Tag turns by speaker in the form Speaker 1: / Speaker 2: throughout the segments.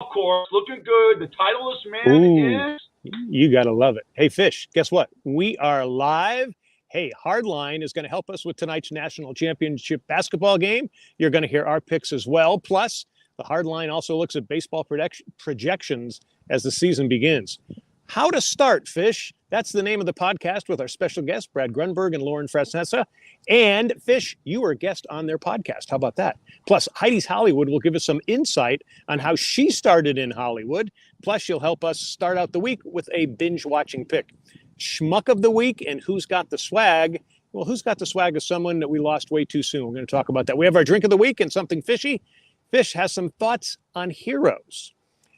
Speaker 1: Of course, looking good. The titleist man
Speaker 2: Ooh,
Speaker 1: is.
Speaker 2: you got to love it. Hey, Fish, guess what? We are live. Hey, Hardline is going to help us with tonight's national championship basketball game. You're going to hear our picks as well. Plus, the Hardline also looks at baseball projections as the season begins. How to Start, Fish. That's the name of the podcast with our special guests, Brad Grunberg and Lauren Francessa. And Fish, you were a guest on their podcast. How about that? Plus, Heidi's Hollywood will give us some insight on how she started in Hollywood. Plus, she'll help us start out the week with a binge-watching pick. Schmuck of the week and Who's Got the Swag. Well, Who's Got the Swag is someone that we lost way too soon. We're going to talk about that. We have our drink of the week and something fishy. Fish has some thoughts on heroes.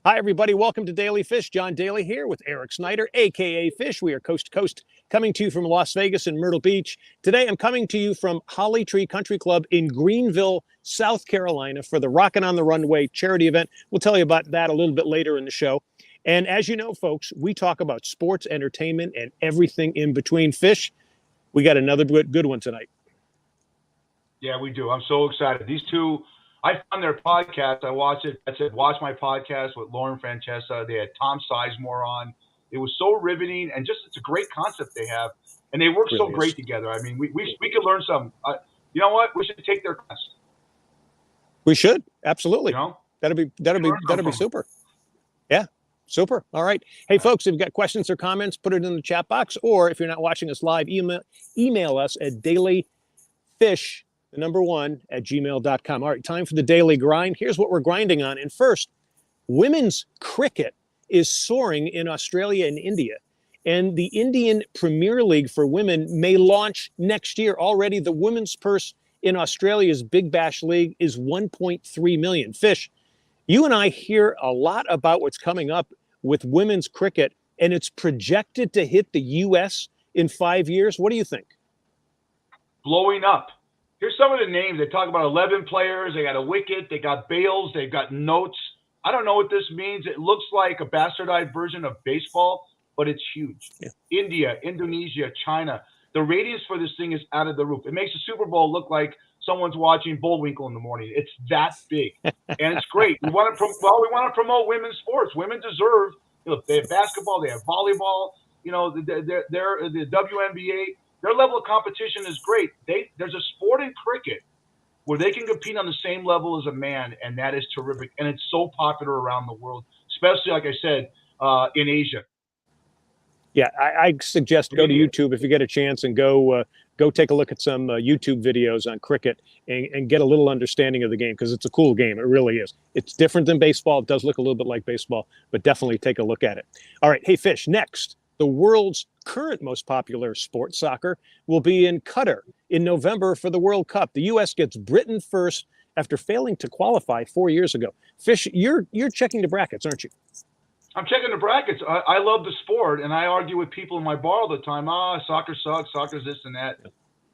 Speaker 2: Hi, everybody. Welcome to Daily Fish. John Daly here with Eric Snyder, a.k.a. Fish. We are coast to coast, coming to you from Las Vegas and Myrtle Beach. Today, I'm coming to you from Holly Tree Country Club in Greenville, South Carolina for the Rockin' on the Runway charity event. We'll tell you about that a little bit later in the show. And as you know, folks, we talk about sports, entertainment, and everything in between. Fish, we got another good one tonight.
Speaker 1: Yeah, we do. I'm so excited. These two, I found their podcast. I watched it. I said, watch my podcast with Lauren Francessa. They had Tom Sizemore on. It was so riveting, and just it's a great concept they have, and they work really so great together. I mean, we could learn some. You know what? We should take their class.
Speaker 2: We should absolutely.
Speaker 1: You know?
Speaker 2: That'd be super. Yeah. Super. All right. Hey, folks, if you've got questions or comments, put it in the chat box. Or if you're not watching us live, email us at dailyfish1@gmail.com. All right, time for the daily grind. Here's what we're grinding on. And first, women's cricket is soaring in Australia and India. And the Indian Premier League for women may launch next year. Already, the women's purse in Australia's Big Bash League is $1.3 million. Fish, you and I hear a lot about what's coming up with women's cricket, and it's projected to hit the U.S. in 5 years. What do you think?
Speaker 1: Blowing up. Here's some of the names. They talk about 11 players. They got a wicket. They got Bales. They've got Notes. I don't know what this means. It looks like a bastardized version of baseball, but it's huge. Yeah. India, Indonesia, China. The ratings for this thing is out of the roof. It makes the Super Bowl look like someone's watching Bullwinkle in the morning. It's that big, and it's great. We want to promote women's sports. Women deserve. They have basketball. They have volleyball. The WNBA. Their level of competition is great. There's a sport in cricket where they can compete on the same level as a man, and that is terrific. And it's so popular around the world, especially, like I said, in Asia.
Speaker 2: Yeah, I suggest go to YouTube if you get a chance and go take a look at some YouTube videos on cricket and get a little understanding of the game, because it's a cool game. It really is. It's different than baseball. It does look a little bit like baseball, but definitely take a look at it. All right. Hey, Fish, next, the world's current most popular sport, soccer, will be in Qatar in November for the World Cup. The U.S. gets Britain first after failing to qualify 4 years ago. Fish, you're checking the brackets, aren't you?
Speaker 1: I'm checking the brackets. I love the sport, and I argue with people in my bar all the time. Soccer sucks. Soccer's this and that.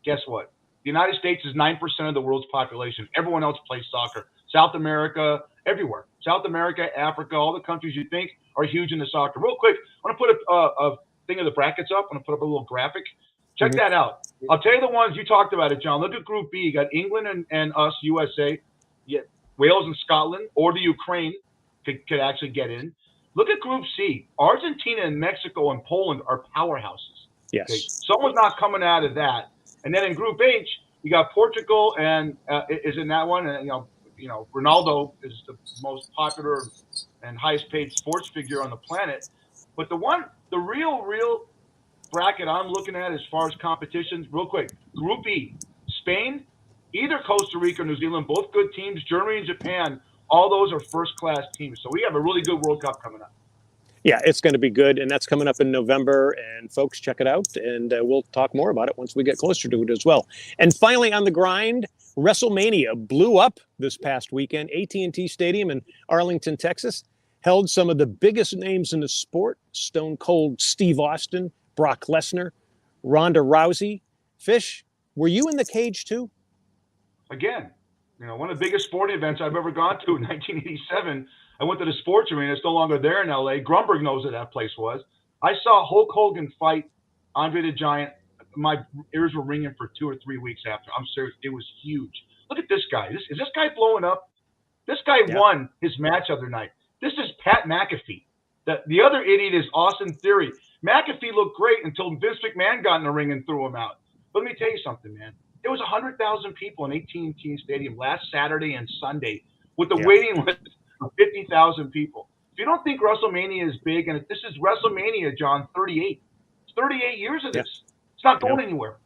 Speaker 1: Guess what? The United States is 9% of the world's population. Everyone else plays soccer. South America, everywhere. South America, Africa, all the countries you think are huge into soccer. Real quick, I want to put a thing of the brackets up. I'm going to put up a little graphic. Check that out. I'll tell you the ones you talked about it, John. Look at Group B. You got England and us, USA. Yeah, Wales and Scotland, or the Ukraine could actually get in. Look at Group C. Argentina and Mexico and Poland are powerhouses.
Speaker 2: Yes.
Speaker 1: Okay? Someone's not coming out of that. And then in Group H, you got Portugal and is in that one. And Ronaldo is the most popular and highest paid sports figure on the planet. But the real bracket I'm looking at as far as competitions, real quick. Group E, Spain, either Costa Rica or New Zealand, both good teams. Germany and Japan. All those are first-class teams. So we have a really good World Cup coming up.
Speaker 2: Yeah, it's going to be good, and that's coming up in November. And folks, check it out, and we'll talk more about it once we get closer to it as well. And finally, on the grind, WrestleMania blew up this past weekend. AT&T Stadium in Arlington, Texas, held some of the biggest names in the sport: Stone Cold Steve Austin, Brock Lesnar, Ronda Rousey. Fish, were you in the cage too?
Speaker 1: Again. One of the biggest sporting events I've ever gone to in 1987. I went to the sports arena. It's no longer there in L.A. Grunberg knows where that place was. I saw Hulk Hogan fight Andre the Giant. My ears were ringing for 2 or 3 weeks after. I'm serious. It was huge. Look at this guy. Is this guy blowing up? This guy won his match the other night. This is Pat McAfee. The other idiot is Austin Theory. McAfee looked great until Vince McMahon got in the ring and threw him out. But let me tell you something, man. There was 100,000 people in AT&T Stadium last Saturday and Sunday with the waiting list of 50,000 people. If you don't think WrestleMania is big, and this is WrestleMania, John, 38. It's 38 years of this. It's not going anywhere.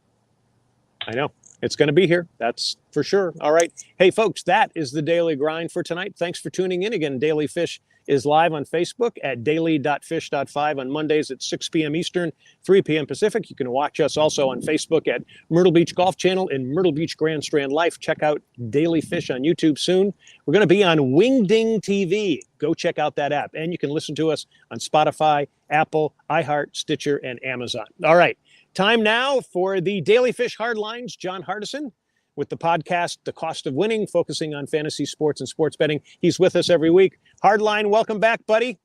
Speaker 2: I know. It's going to be here. That's for sure. All right. Hey, folks, that is the Daily Grind for tonight. Thanks for tuning in. Again, Daily Fish is live on Facebook at daily.fish.5 on Mondays at 6 p.m. Eastern, 3 p.m. Pacific. You can watch us also on Facebook at Myrtle Beach Golf Channel and Myrtle Beach Grand Strand Life. Check out Daily Fish on YouTube soon. We're going to be on Wingding TV. Go check out that app. And you can listen to us on Spotify, Apple, iHeart, Stitcher, and Amazon. All right. Time now for the Daily Fish Hardlines. John Hardison with the podcast, The Cost of Winning, focusing on fantasy sports and sports betting. He's with us every week. Hardline, welcome back, buddy.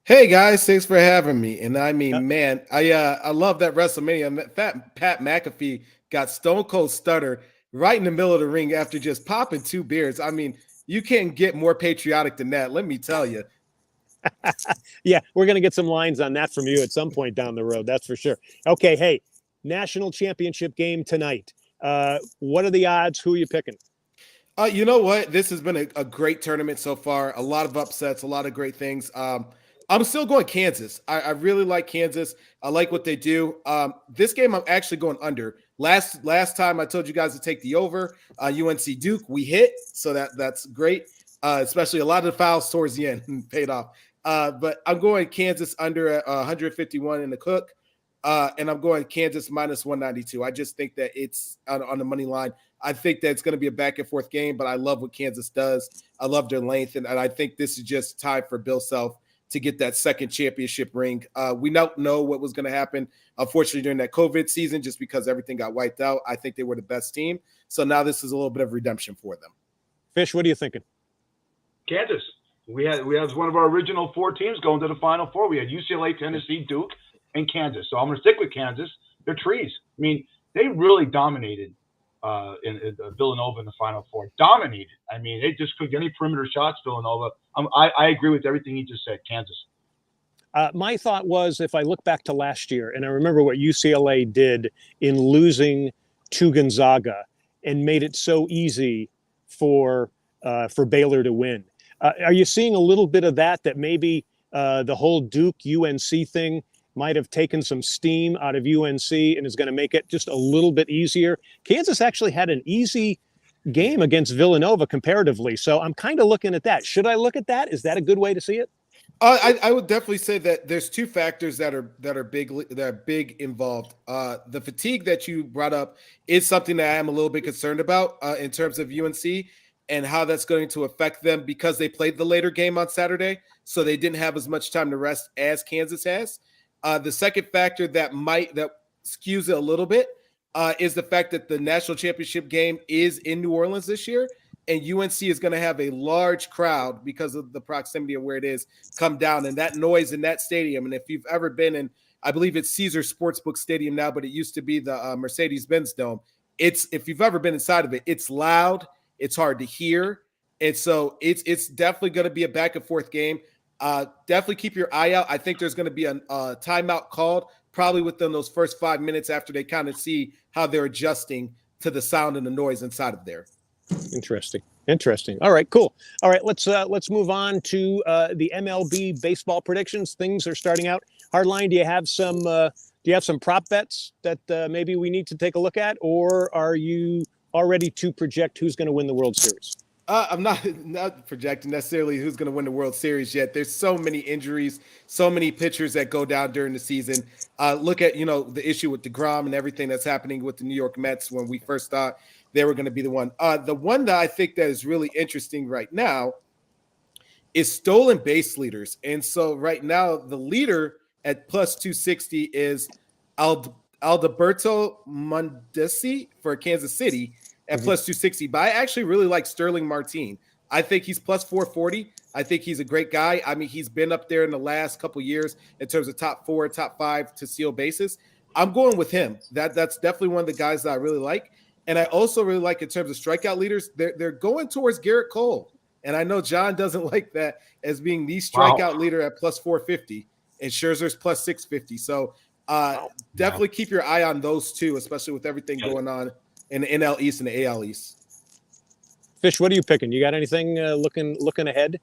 Speaker 3: Hey, guys. Thanks for having me. And I mean, man, I love that WrestleMania. Pat McAfee got Stone Cold Stunner right in the middle of the ring after just popping 2 beers. I mean, you can't get more patriotic than that, let me tell you.
Speaker 2: Yeah, we're going to get some lines on that from you at some point down the road. That's for sure. Okay, hey, national championship game tonight. What are the odds? Who are you picking?
Speaker 3: You know what? This has been a great tournament so far. A lot of upsets, a lot of great things. I'm still going Kansas. I really like Kansas. I like what they do. This game, I'm actually going under. Last time I told you guys to take the over. UNC Duke, we hit, so that's great. Especially a lot of the fouls towards the end paid off. But I'm going Kansas under 151 in the Cook, and I'm going Kansas minus 192. I just think that it's on the money line. I think that it's going to be a back-and-forth game, but I love what Kansas does. I love their length, and I think this is just time for Bill Self to get that second championship ring. We don't know what was going to happen, unfortunately, during that COVID season, just because everything got wiped out. I think they were the best team. So now this is a little bit of redemption for them.
Speaker 2: Fish, what are you thinking?
Speaker 1: Kansas. We had one of our original 4 teams going to the Final Four. We had UCLA, Tennessee, Duke, and Kansas. So I'm going to stick with Kansas. They're trees. I mean, they really dominated in Villanova in the Final Four. Dominated. I mean, they just couldn't get any perimeter shots, Villanova. I agree with everything he just said, Kansas.
Speaker 2: My thought was, if I look back to last year, and I remember what UCLA did in losing to Gonzaga and made it so easy for Baylor to win. Are you seeing a little bit of that maybe the whole Duke UNC thing might have taken some steam out of UNC and is going to make it just a little bit easier? Kansas actually had an easy game against Villanova comparatively. So I'm kind of looking at that. Should I look at that? Is that a good way to see it?
Speaker 3: I would definitely say that there's 2 factors that are big involved. The fatigue that you brought up is something that I am a little bit concerned about in terms of UNC and how that's going to affect them because they played the later game on Saturday, so they didn't have as much time to rest as Kansas has. The second factor that skews it a little bit is the fact that the national championship game is in New Orleans this year, and UNC is going to have a large crowd because of the proximity of where it is come down, and that noise in that stadium. And if you've ever been in, I believe it's Caesar Sportsbook Stadium now, but it used to be the Mercedes-Benz Dome. If you've ever been inside of it, it's loud. It's hard to hear. And so it's definitely going to be a back and forth game. Definitely keep your eye out. I think there's going to be a timeout called probably within those first 5 minutes after they kind of see how they're adjusting to the sound and the noise inside of there.
Speaker 2: Interesting. All right, cool. All right, let's move on to the MLB baseball predictions. Things are starting out. Hardline, do you have some prop bets that maybe we need to take a look at, or are you all ready to project who's going to win the World Series?
Speaker 3: I'm not projecting necessarily who's going to win the World Series yet. There's so many injuries, so many pitchers that go down during the season. Look at, the issue with DeGrom and everything that's happening with the New York Mets when we first thought they were going to be the one. The one that I think that is really interesting right now is stolen base leaders. And so right now the leader at plus 260 is Alberto Mondesi for Kansas City at plus 260. But I actually really like Sterling Martin. I think he's plus 440. I think he's a great guy. I mean, he's been up there in the last couple of years in terms of top 4, top 5 to steal bases. I'm going with him. That's definitely one of the guys that I really like. And I also really like in terms of strikeout leaders, they're going towards Garrett Cole. And I know John doesn't like that as being the
Speaker 1: Wow.
Speaker 3: strikeout leader at plus 450 and Scherzer's plus 650. So definitely keep your eye on those two, especially with everything going on in the NL East and the AL East.
Speaker 2: Fish, what are you picking? You got anything looking ahead?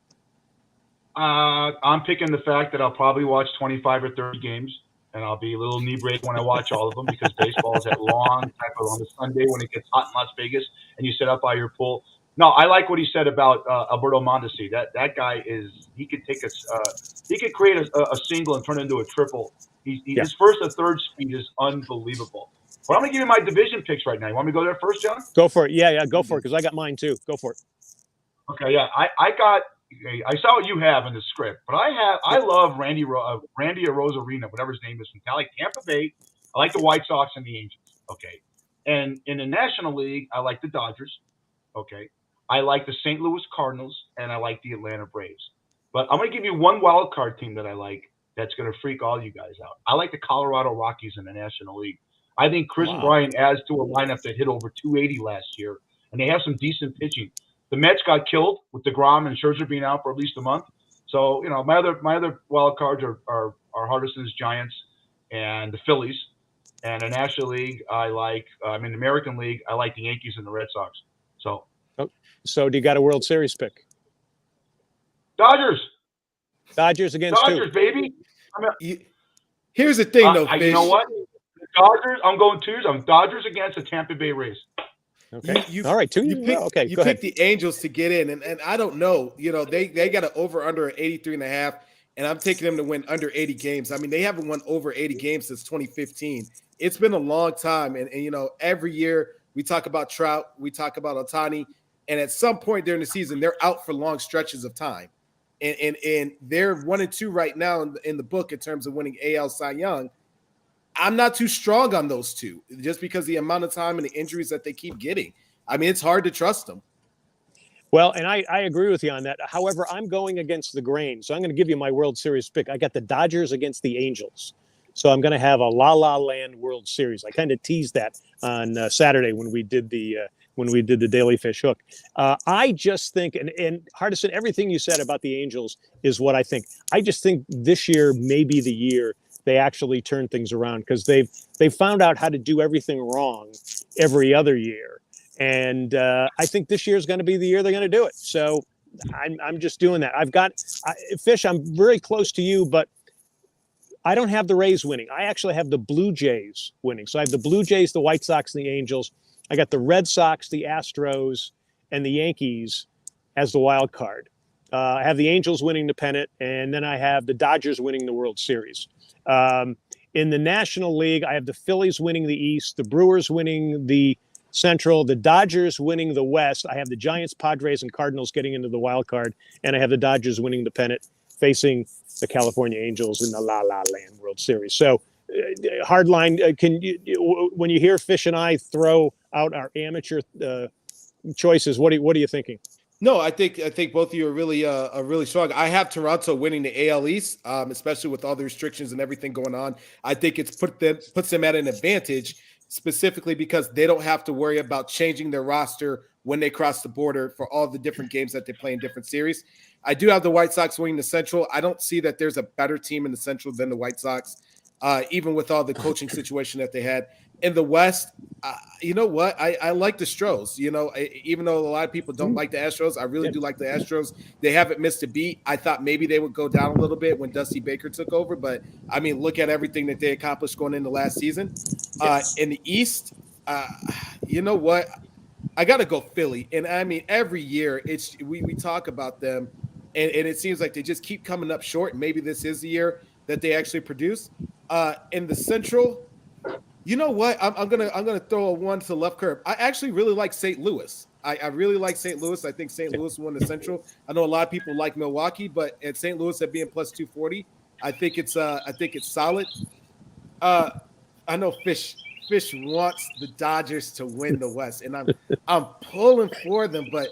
Speaker 1: I'm picking the fact that I'll probably watch 25 or 30 games, and I'll be a little inebriated when I watch all of them because baseball is that long type of on a Sunday when it gets hot in Las Vegas and you sit up by your pool. No, I like what he said about Alberto Mondesi. That guy he could take he could create a single and turn it into a triple. His first to third speed is unbelievable. But I'm going to give you my division picks right now. You want me to go there first, John?
Speaker 2: Go for it. Yeah, go for it because I got mine too. Go for it.
Speaker 1: Okay, yeah, I saw what you have in the script, but I love Randy Arozarena, whatever his name is, from Tampa Bay. I like the White Sox and the Angels. Okay, and in the National League, I like the Dodgers. Okay, I like the St. Louis Cardinals, and I like the Atlanta Braves. But I'm going to give you one wild card team that I like that's going to freak all you guys out. I like the Colorado Rockies in the National League. I think Chris Bryant adds to a lineup that hit over 280 last year, and they have some decent pitching. The Mets got killed with DeGrom and Scherzer being out for at least a month. So, my other wild cards are Hardison's Giants and the Phillies. And in the National League, in the American League, I like the Yankees and the Red Sox.
Speaker 2: So do you got a World Series pick?
Speaker 1: Dodgers
Speaker 2: against
Speaker 1: Dodgers, baby.
Speaker 3: Here's the thing, though, Fish.
Speaker 1: You know what? The Dodgers, I'm going twos. I'm Dodgers against the Tampa Bay Rays.
Speaker 2: Okay. All right.
Speaker 3: You pick the Angels to get in, and I don't know. They got an over under 83.5, and I'm taking them to win under 80 games. I mean, they haven't won over 80 games since 2015. It's been a long time, and every year we talk about Trout, we talk about Ohtani, and at some point during the season, they're out for long stretches of time, and they're 1-2 right now in the book in terms of winning AL Cy Young. I'm not too strong on those two just because the amount of time and the injuries that they keep getting. I mean, it's hard to trust them.
Speaker 2: Well, and I agree with you on that. However, I'm going against the grain. So I'm going to give you my World Series pick. I got the Dodgers against the Angels. So I'm going to have a La La Land World Series. I kind of teased that on Saturday when we did the Daily Fish Hook. I just think, and Hardison, everything you said about the Angels is what I think. I just think this year may be the year they actually turn things around because they've found out how to do everything wrong every other year. And I think this year is going to be the year they're going to do it. So I'm just doing that. I've got Fish. I'm very close to you, but I don't have the Rays winning. I actually have the Blue Jays winning. So I have the Blue Jays, the White Sox, and the Angels. I got the Red Sox, the Astros, and the Yankees as the wild card. I have the Angels winning the pennant, and then I have the Dodgers winning the World Series. In the National League, I have the Phillies winning the East, the Brewers winning the Central, the Dodgers winning the West. I have the Giants, Padres, and Cardinals getting into the wild card, and I have the Dodgers winning the pennant, facing the California Angels in the La La Land World Series. So, Hardline, when you hear Fish and I throw out our amateur choices, what are you thinking?
Speaker 3: No, I think both of you are really strong. I have Toronto winning the AL East, especially with all the restrictions and everything going on. I think it's puts them at an advantage, specifically because they don't have to worry about changing their roster when they cross the border for all the different games that they play in different series. I do have the White Sox winning the Central. I don't see that there's a better team in the Central than the White Sox, even with all the coaching situation that they had. In the West, you know what? I like the Stros. Even though a lot of people don't like the Astros, I really do like the Astros. They haven't missed a beat. I thought maybe they would go down a little bit when Dusty Baker took over, but I mean, look at everything that they accomplished going into last season. In the East, you know what? I got to go Philly. And I mean, every year we talk about them, and it seems like they just keep coming up short. Maybe this is the year that they actually produce. In the Central, you know what? I'm gonna throw a one to the left curve. I actually really like St. Louis. I really like St. Louis. I think St. Louis won the Central. I know a lot of people like Milwaukee, but at St. Louis at being plus 240, I think it's solid. I know Fish wants the Dodgers to win the West, and I'm pulling for them, but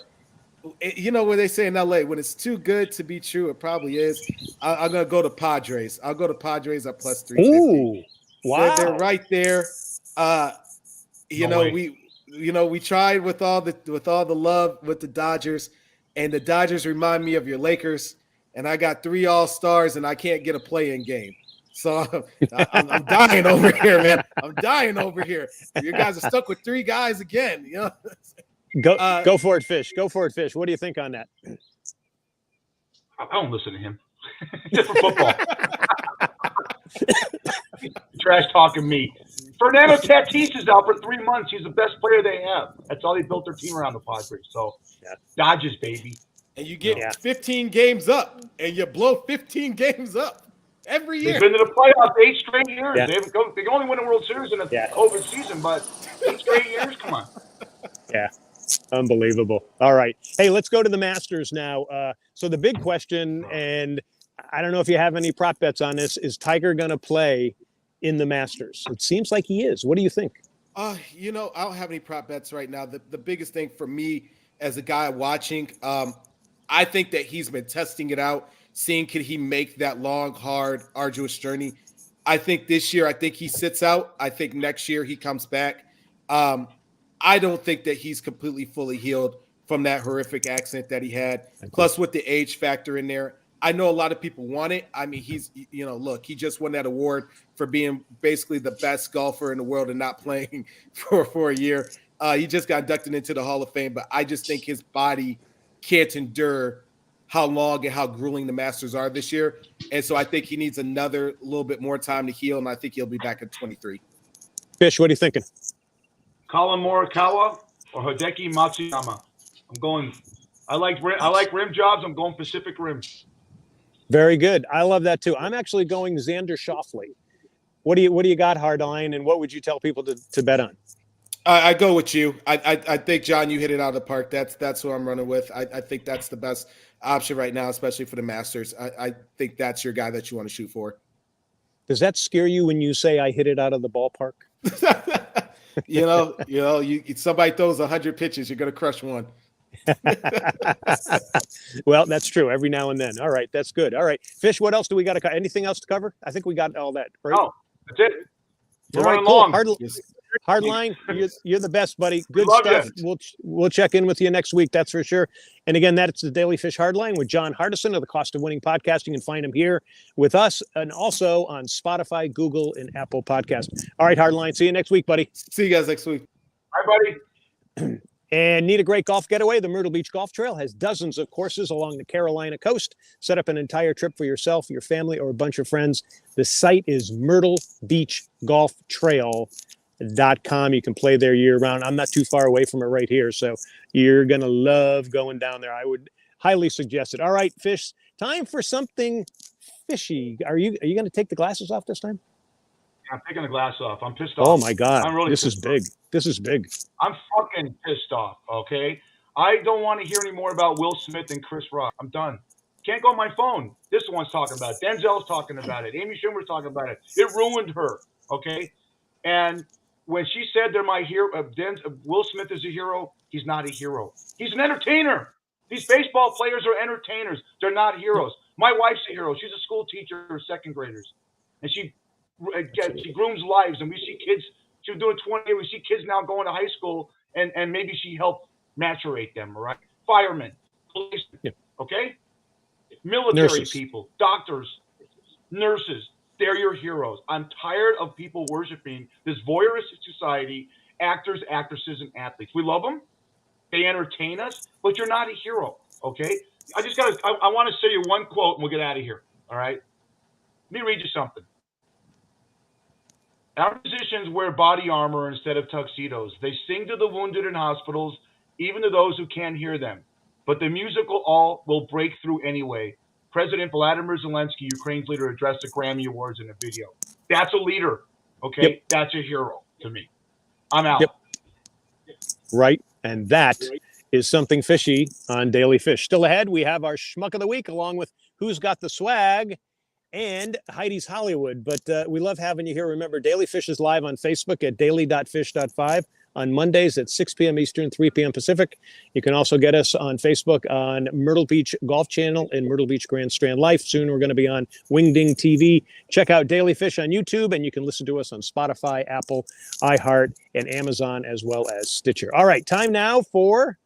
Speaker 3: you know what they say in LA, when it's too good to be true, it probably is. I'm gonna go to Padres. I'll go to Padres at plus 350.
Speaker 2: Ooh. Wow.
Speaker 3: They're right there. We tried with all the love with the Dodgers, and the Dodgers remind me of your Lakers, and I got 3 All-Stars, and I can't get a play-in game. So I'm dying over here, man. I'm dying over here. You guys are stuck with 3 guys again. You know?
Speaker 2: Go for it, Fish. Go for it, Fish. What do you think on that?
Speaker 1: I don't listen to him. Just for football. Trash talking me. Fernando Tatis is out for 3 months. He's the best player they have. That's all they built their team around, the Padres. So, Dodgers, baby.
Speaker 3: And you get 15 games up, and you blow 15 games up every year.
Speaker 1: They've been to the playoffs 8 straight years.
Speaker 2: Yeah.
Speaker 1: They can only win a World Series in a COVID season, but 8 straight years? Come on.
Speaker 2: Yeah. Unbelievable. All right. Hey, let's go to the Masters now. So the big question, and I don't know if you have any prop bets on this, is Tiger going to play in the Masters? It seems like he is. What do you think?
Speaker 3: You know, I don't have any prop bets right now. The biggest thing for me as a guy watching, I think that he's been testing it out, seeing could he make that long, hard, arduous journey. I think this year, I think he sits out. I think next year he comes back. I don't think that he's completely fully healed from that horrific accident that he had. Plus with the age factor in there, I know a lot of people want it. I mean, he's, you know, look, he just won that award for being basically the best golfer in the world and not playing for a year. He just got inducted into the Hall of Fame, but I just think his body can't endure how long and how grueling the Masters are this year. And so I think he needs another little bit more time to heal, and I think he'll be back at 23.
Speaker 2: Fish, what are you thinking?
Speaker 1: Colin Morikawa or Hideki Matsuyama. I like rim jobs. I'm going Pacific Rim.
Speaker 2: Very good. I love that too. I'm actually going Xander Schauffele. What do you got, Hardline, and what would you tell people to bet on?
Speaker 3: I go with you. I think, John, you hit it out of the park. That's who I'm running with. I think that's the best option right now, especially for the Masters. I think that's your guy that you want to shoot for.
Speaker 2: Does that scare you when you say I hit it out of the ballpark?
Speaker 3: Somebody throws 100 pitches, you're going to crush one.
Speaker 2: Well, that's true. Every now and then. All right, that's good. All right, Fish. What else do we got to cover? Anything else to cover? I think we got all that. Right?
Speaker 1: Oh, that's it.
Speaker 2: All right, cool. Hardline, you're the best, buddy. Good stuff. We'll check in with you next week. That's for sure. And again, that's the Daily Fish Hardline with John Hardison of the Cost of Winning Podcast. You can find him here with us and also on Spotify, Google, and Apple Podcasts. All right, Hardline. See you next week, buddy.
Speaker 3: See you guys next week.
Speaker 1: Bye, buddy.
Speaker 2: And need a great golf getaway? The Myrtle Beach Golf Trail has dozens of courses along the Carolina coast. Set up an entire trip for yourself, your family, or a bunch of friends. The site is myrtlebeachgolftrail.com. You can play there year-round. I'm not too far away from it right here, so you're going to love going down there. I would highly suggest it. All right, Fish, time for something fishy. Are you going to take the glasses off this time?
Speaker 1: I'm taking the glass off. I'm pissed off.
Speaker 2: Oh, my God.
Speaker 1: I'm really
Speaker 2: this is big. This is big.
Speaker 1: I'm fucking pissed off, okay? I don't want to hear any more about Will Smith and Chris Rock. I'm done. Can't go on my phone. This one's talking about it. Denzel's talking about it. Amy Schumer's talking about it. It ruined her, okay? And when she said they're my hero, Will Smith is a hero, he's not a hero. He's an entertainer. These baseball players are entertainers. They're not heroes. My wife's a hero. She's a school teacher for second graders. And she grooms lives, and we see kids. She was doing 20 years. We see kids now going to high school, and maybe she helped maturate them, all right? Firemen, policemen, okay? Military people, doctors, nurses, they're your heroes. I'm tired of people worshiping this voyeuristic society, actors, actresses, and athletes. We love them. They entertain us, but you're not a hero, okay? I want to say you one quote, and we'll get out of here, all right? Let me read you something. Our musicians wear body armor instead of tuxedos. They sing to the wounded in hospitals, even to those who can't hear them. But the musical all will break through anyway. President Vladimir Zelensky, Ukraine's leader, addressed the Grammy Awards in a video. That's a leader, okay? Yep. That's a hero to me. I'm out.
Speaker 2: Yep. Right, and that is something fishy on Daily Fish. Still ahead, we have our Schmuck of the Week, along with Who's Got the Swag and Heidi's Hollywood. But we love having you here. Remember, Daily Fish is live on Facebook at daily.fish.5 on Mondays at 6 p.m. Eastern, 3 p.m. Pacific. You can also get us on Facebook on Myrtle Beach Golf Channel and Myrtle Beach Grand Strand Life. Soon we're going to be on Wingding TV. Check out Daily Fish on YouTube, and you can listen to us on Spotify, Apple, iHeart, and Amazon, as well as Stitcher. All right, time now for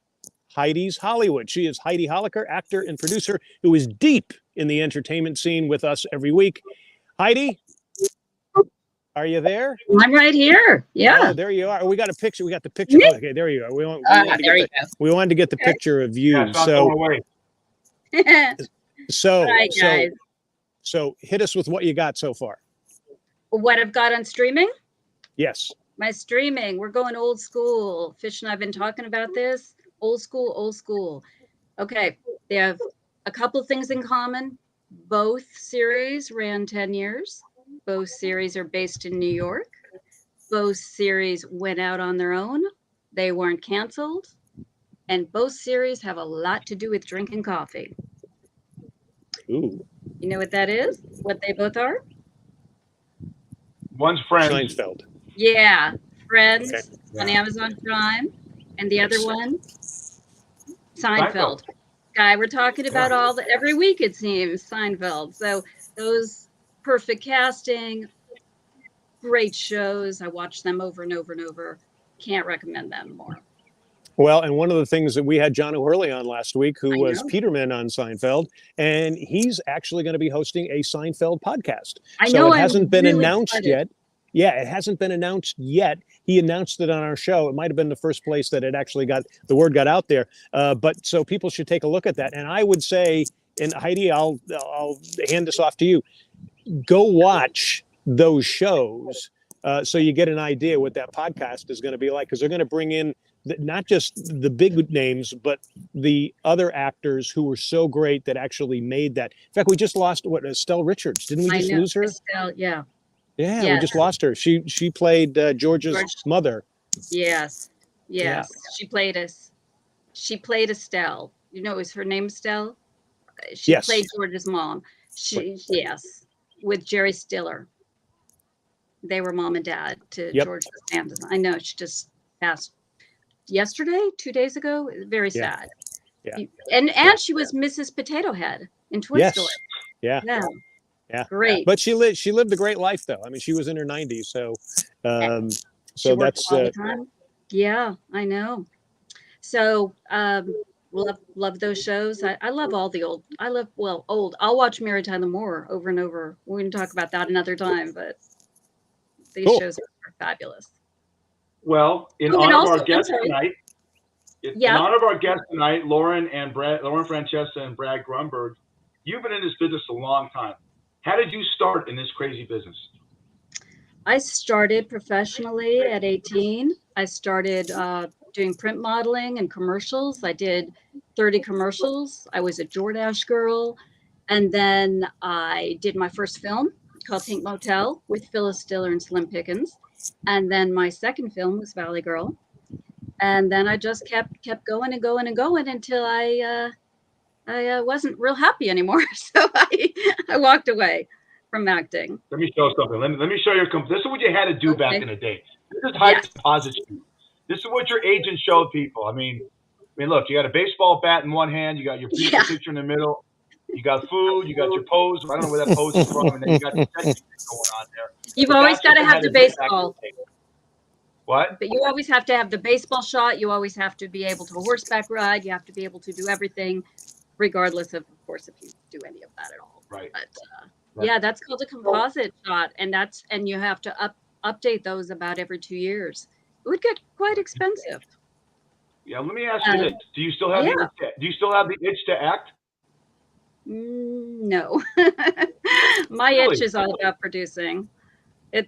Speaker 2: Heidi's Hollywood. She is Heidi Holliker, actor and producer who is deep in the entertainment scene with us every week. Heidi, are you there?
Speaker 4: I'm right here. Yeah.
Speaker 2: Oh, there you are. Oh, we got a picture. We got the picture. Oh, okay, there you are. We wanted to get the picture of you.
Speaker 1: Yeah, it's not going away.
Speaker 2: So,
Speaker 4: Right, guys.
Speaker 2: so hit us with what you got so far.
Speaker 4: What I've got on streaming?
Speaker 2: Yes.
Speaker 4: My streaming. We're going old school. Fish and I've been talking about this. Old school, old school. Okay. They have a couple of things in common. Both series ran 10 years. Both series are based in New York. Both series went out on their own. They weren't canceled. And both series have a lot to do with drinking coffee.
Speaker 2: Ooh.
Speaker 4: You know what that is? What they both are?
Speaker 1: One's Friends.
Speaker 2: Seinfeld.
Speaker 4: Yeah. Friends
Speaker 2: Okay.
Speaker 4: on Amazon Prime. And the other one? Seinfeld. Guy, we're talking about every week, it seems, Seinfeld. So those perfect casting, great shows. I watch them over and over and over. Can't recommend them more.
Speaker 2: Well, and one of the things that we had John O'Hurley on last week, who was
Speaker 4: know.
Speaker 2: Peterman on Seinfeld, and he's actually going to be hosting a Seinfeld podcast.
Speaker 4: I
Speaker 2: So
Speaker 4: know.
Speaker 2: it hasn't been
Speaker 4: really
Speaker 2: announced
Speaker 4: excited.
Speaker 2: yet. Yeah, it hasn't been announced yet. He announced it on our show. It might have been the first place that it actually the word got out there. But so people should take a look at that. And I would say, and Heidi, I'll hand this off to you. Go watch those shows so you get an idea what that podcast is going to be like, because they're going to bring in not just the big names, but the other actors who were so great that actually made that. In fact, we just lost Estelle Richards. Didn't we just lose her?
Speaker 4: Estelle, yeah.
Speaker 2: Yeah,
Speaker 4: Yes.
Speaker 2: we just lost her. She played George's mother.
Speaker 4: Yes.
Speaker 2: Yeah.
Speaker 4: She played Estelle. You know, is her name Estelle? She
Speaker 2: Yes.
Speaker 4: played George's mom. Yes, with Jerry Stiller. They were mom and dad to George Costanza. I know, she just passed yesterday, 2 days ago. Very sad.
Speaker 2: Yeah.
Speaker 4: And she was Mrs. Potato Head in Toy Story.
Speaker 2: Yeah.
Speaker 4: Great.
Speaker 2: But she lived a great life, though. I mean, she was in her 90s, so that's
Speaker 4: all the time. Yeah, I know. So love those shows. I love all the old. Old. I'll watch Mary Tyler Moore over and over. We're going to talk about that another time, but these shows are fabulous.
Speaker 1: Well, in honor of our guest tonight, Lauren Francessa and Brad Grunberg, you've been in this business a long time. How did you start in this crazy business?
Speaker 4: I started professionally at 18. I started doing print modeling and commercials. I did 30 commercials. I was a DoorDash girl. And then I did my first film called Pink Motel with Phyllis Diller and Slim Pickens. And then my second film was Valley Girl. And then I just kept going and going and going until I wasn't real happy anymore. So I walked away from acting.
Speaker 1: Let me show something. Let me show you. This is what you had to do back in the day. This is high deposit. This is what your agent showed people. I mean, look, you got a baseball bat in one hand. You got your beautiful picture in the middle. You got food. You got your pose. I don't know where that pose is from. And then you got the sexy thing going on there.
Speaker 4: You've always got to have the baseball.
Speaker 1: What?
Speaker 4: But you always have to have the baseball shot. You always have to be able to horseback ride. You have to be able to do everything, regardless of course, if you do any of that at all.
Speaker 1: Right.
Speaker 4: But yeah, that's called a composite shot, and you have to update those about every 2 years. It would get quite expensive.
Speaker 1: Yeah, let me ask you this: Do you still have the itch to act?
Speaker 4: No, my itch is all about producing. I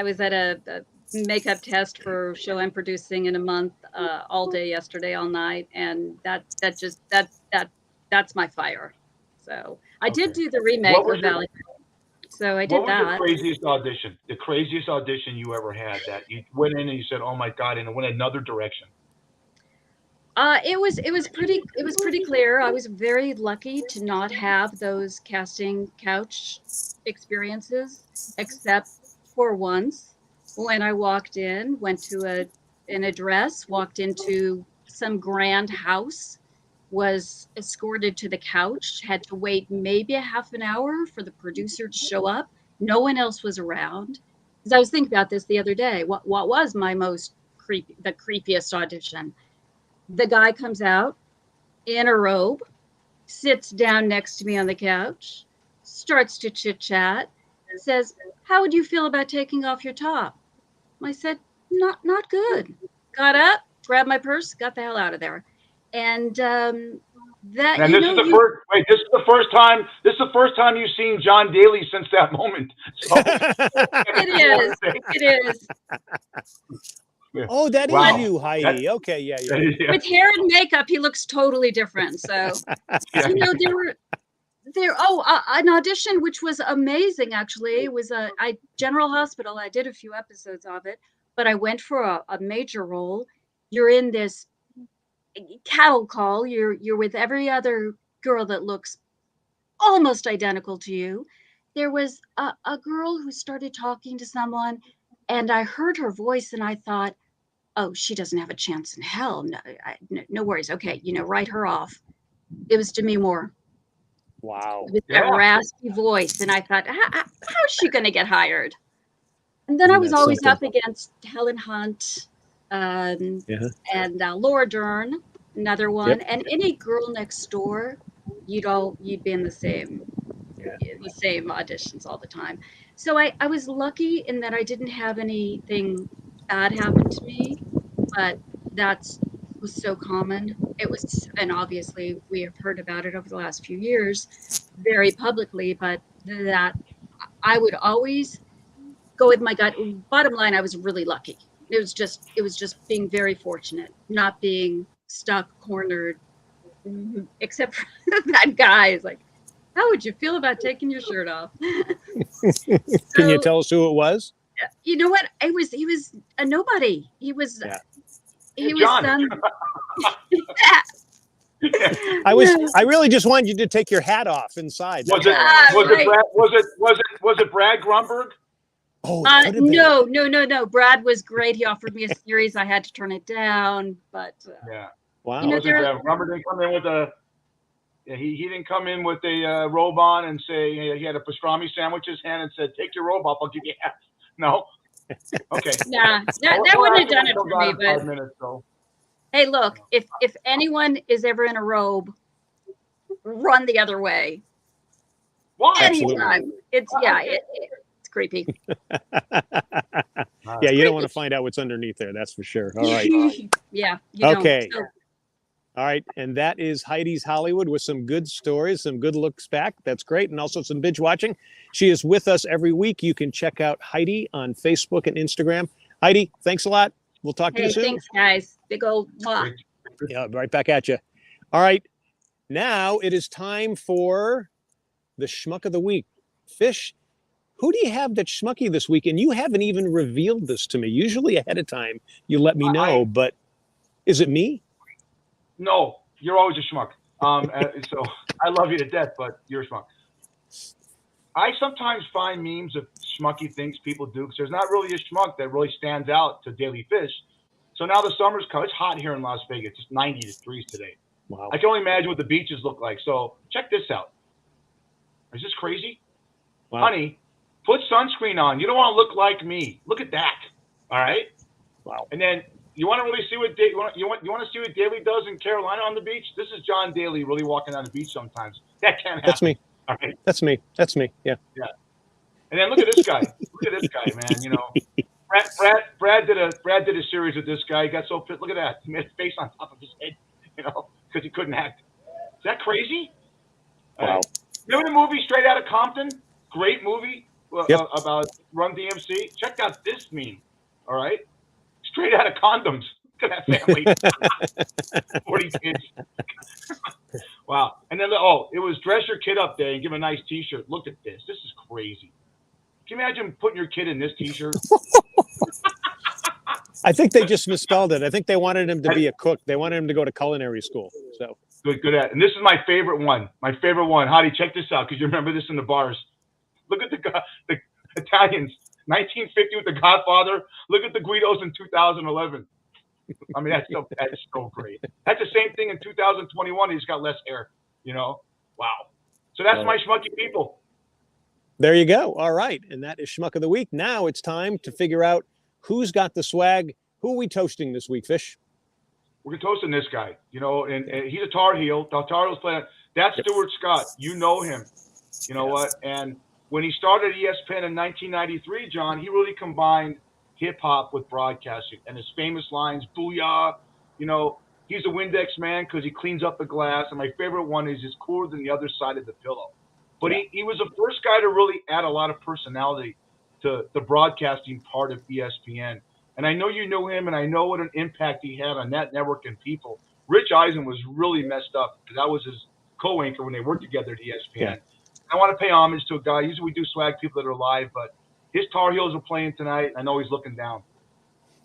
Speaker 4: was at a makeup test for a show I'm producing in a month, all day yesterday, all night, and that's my fire. So I did do the remake of Valley. So I did that.
Speaker 1: What was the craziest audition you ever had that you went in and you said, "Oh my God," and it went another direction?
Speaker 4: It was pretty clear. I was very lucky to not have those casting couch experiences, except for once when I walked in, went to an address, walked into some grand house, was escorted to the couch, had to wait maybe a half an hour for the producer to show up. No one else was around. Because I was thinking about this the other day. What was my the creepiest audition? The guy comes out in a robe, sits down next to me on the couch, starts to chit chat, says, "How would you feel about taking off your top?" I said, "Not good." Got up, grabbed my purse, got the hell out of there. And that,
Speaker 1: And
Speaker 4: you
Speaker 1: this
Speaker 4: know,
Speaker 1: is the
Speaker 4: you
Speaker 1: first. Wait, this is the first time. This is the first time you've seen John Daly since that moment. So
Speaker 4: it is.
Speaker 2: Oh, that
Speaker 1: Wow.
Speaker 2: is you, Heidi. Okay, yeah.
Speaker 1: Yeah.
Speaker 4: With hair and makeup, he looks totally different. So,
Speaker 1: Yeah.
Speaker 4: you know, an audition which was amazing. Actually, it was I General Hospital. I did a few episodes of it, but I went for a major role. You're in this cattle call. You're with every other girl that looks almost identical to you. There was a girl who started talking to someone, and I heard her voice, and I thought, "Oh, she doesn't have a chance in hell. No worries. Okay, write her off." It was Demi Moore
Speaker 2: Wow.
Speaker 4: with that
Speaker 1: Yeah.
Speaker 4: raspy voice, and I thought, how's she going to get hired? And then I
Speaker 2: Isn't
Speaker 4: was
Speaker 2: that
Speaker 4: always
Speaker 2: something?
Speaker 4: up against Helen Hunt,
Speaker 2: Yeah.
Speaker 4: and Laura Dern, another one,
Speaker 2: Yep.
Speaker 4: and any girl next door. You'd be in the same auditions all the time. So I was lucky in that I didn't have anything bad happen to me, but that's was so common. It was, and obviously we have heard about it over the last few years very publicly, but that I would always go with my gut. Bottom line, I was really lucky. It was just being very fortunate, not being stuck, cornered, except for that guy is like, "How would you feel about taking your shirt off?"
Speaker 2: Can you
Speaker 4: So,
Speaker 2: tell us who it was?
Speaker 4: you know what? He was a nobody. He was
Speaker 2: Yeah.
Speaker 4: he was
Speaker 1: John.
Speaker 2: I really just wanted you to take your hat off inside.
Speaker 1: Was
Speaker 2: That's
Speaker 1: it
Speaker 2: all.
Speaker 1: was it
Speaker 4: right.
Speaker 1: Brad Brad Grunberg?
Speaker 2: Oh, it could have been.
Speaker 4: No. Brad was great. He offered me a series. I had to turn it down, but
Speaker 1: Yeah.
Speaker 2: Wow.
Speaker 4: you know,
Speaker 1: Was it
Speaker 4: there.
Speaker 1: Brad Grunberg didn't come in with a he didn't come in with a robe on and say he had a pastrami sandwich in his hand and said, "Take your robe off, I'll give you half." No. Okay.
Speaker 4: Nah, that wouldn't have done it for me. But
Speaker 1: 5 minutes, so.
Speaker 4: hey, look, if anyone is ever in a robe, run the other way.
Speaker 1: Why?
Speaker 4: Anytime. It's it's creepy.
Speaker 2: Yeah, you don't want to find out what's underneath there. That's for sure. All right.
Speaker 4: Yeah. You
Speaker 2: Okay.
Speaker 4: Don't. So,
Speaker 2: All right. And that is Heidi's Hollywood with some good stories, some good looks back. That's great. And also some binge watching. She is with us every week. You can check out Heidi on Facebook and Instagram. Heidi, thanks a lot. We'll talk to you
Speaker 4: hey,
Speaker 2: soon.
Speaker 4: thanks, guys. Big old mwah.
Speaker 2: Yeah, right back at you. All right. Now it is time for the schmuck of the week. Fish, who do you have that's schmucky this week? And you haven't even revealed this to me. Usually ahead of time, you let me know, but is it me?
Speaker 1: No, you're always a schmuck. So I love you to death, but you're a schmuck. I sometimes find memes of schmucky things people do because there's not really a schmuck that really stands out to Daily Fish. So now the summer's come. It's hot here in Las Vegas. It's 90 degrees today.
Speaker 2: Wow.
Speaker 1: I can only imagine what the beaches look like. So check this out. Is this crazy?
Speaker 2: Wow.
Speaker 1: Honey, put sunscreen on. You don't want to look like me. Look at that. All right?
Speaker 2: Wow.
Speaker 1: And then you want to really see what you want to see what Daly does in Carolina on the beach? This is John Daly really walking on the beach sometimes. That can't happen.
Speaker 2: That's me.
Speaker 1: All right.
Speaker 2: That's me. That's me. Yeah.
Speaker 1: Yeah. And then look at this guy. Look at this guy, man. You know, Brad did a series with this guy. He got so fit. Look at that. He made his face on top of his head, you know, because he couldn't act. Is that crazy?
Speaker 2: Wow.
Speaker 1: Remember the movie Straight Outta Compton? Great movie about Run DMC. Check out this meme. All right. Straight out of condoms. Look at that family. 40 kids. Wow. And then, it was Dress Your Kid Up Day and give a nice T-shirt. Look at this. This is crazy. Can you imagine putting your kid in this T-shirt?
Speaker 2: I think they just misspelled it. I think they wanted him to be a cook. They wanted him to go to culinary school. So
Speaker 1: Good at. And this is my favorite one. Hottie, check this out because you remember this in the bars. Look at the Italians. 1950 with The Godfather. Look at the Guidos in 2011. I mean, that's so great. That's the same thing in 2021. He's got less hair, you know? Wow. So that's my schmucky people.
Speaker 2: there you go. All right. And that is Schmuck of the Week. Now it's time to figure out who's got the swag. Who are we toasting this week, Fish?
Speaker 1: we're toasting this guy, and he's a Tar Heel. The Tar Heels playing. That's Stuart Scott. You know him. You know what? And when he started ESPN in 1993, John, he really combined hip hop with broadcasting, and his famous lines, "Booyah!" He's a Windex man because he cleans up the glass. And my favorite one is "He's cooler than the other side of the pillow." But he was the first guy to really add a lot of personality to the broadcasting part of ESPN. And I know you knew him, and I know what an impact he had on that network and people. Rich Eisen was really messed up because I was his co-anchor when they worked together at ESPN.
Speaker 2: Yeah.
Speaker 1: I want to pay homage to a guy. Usually we do swag people that are alive, but his Tar Heels are playing tonight. I know he's looking down.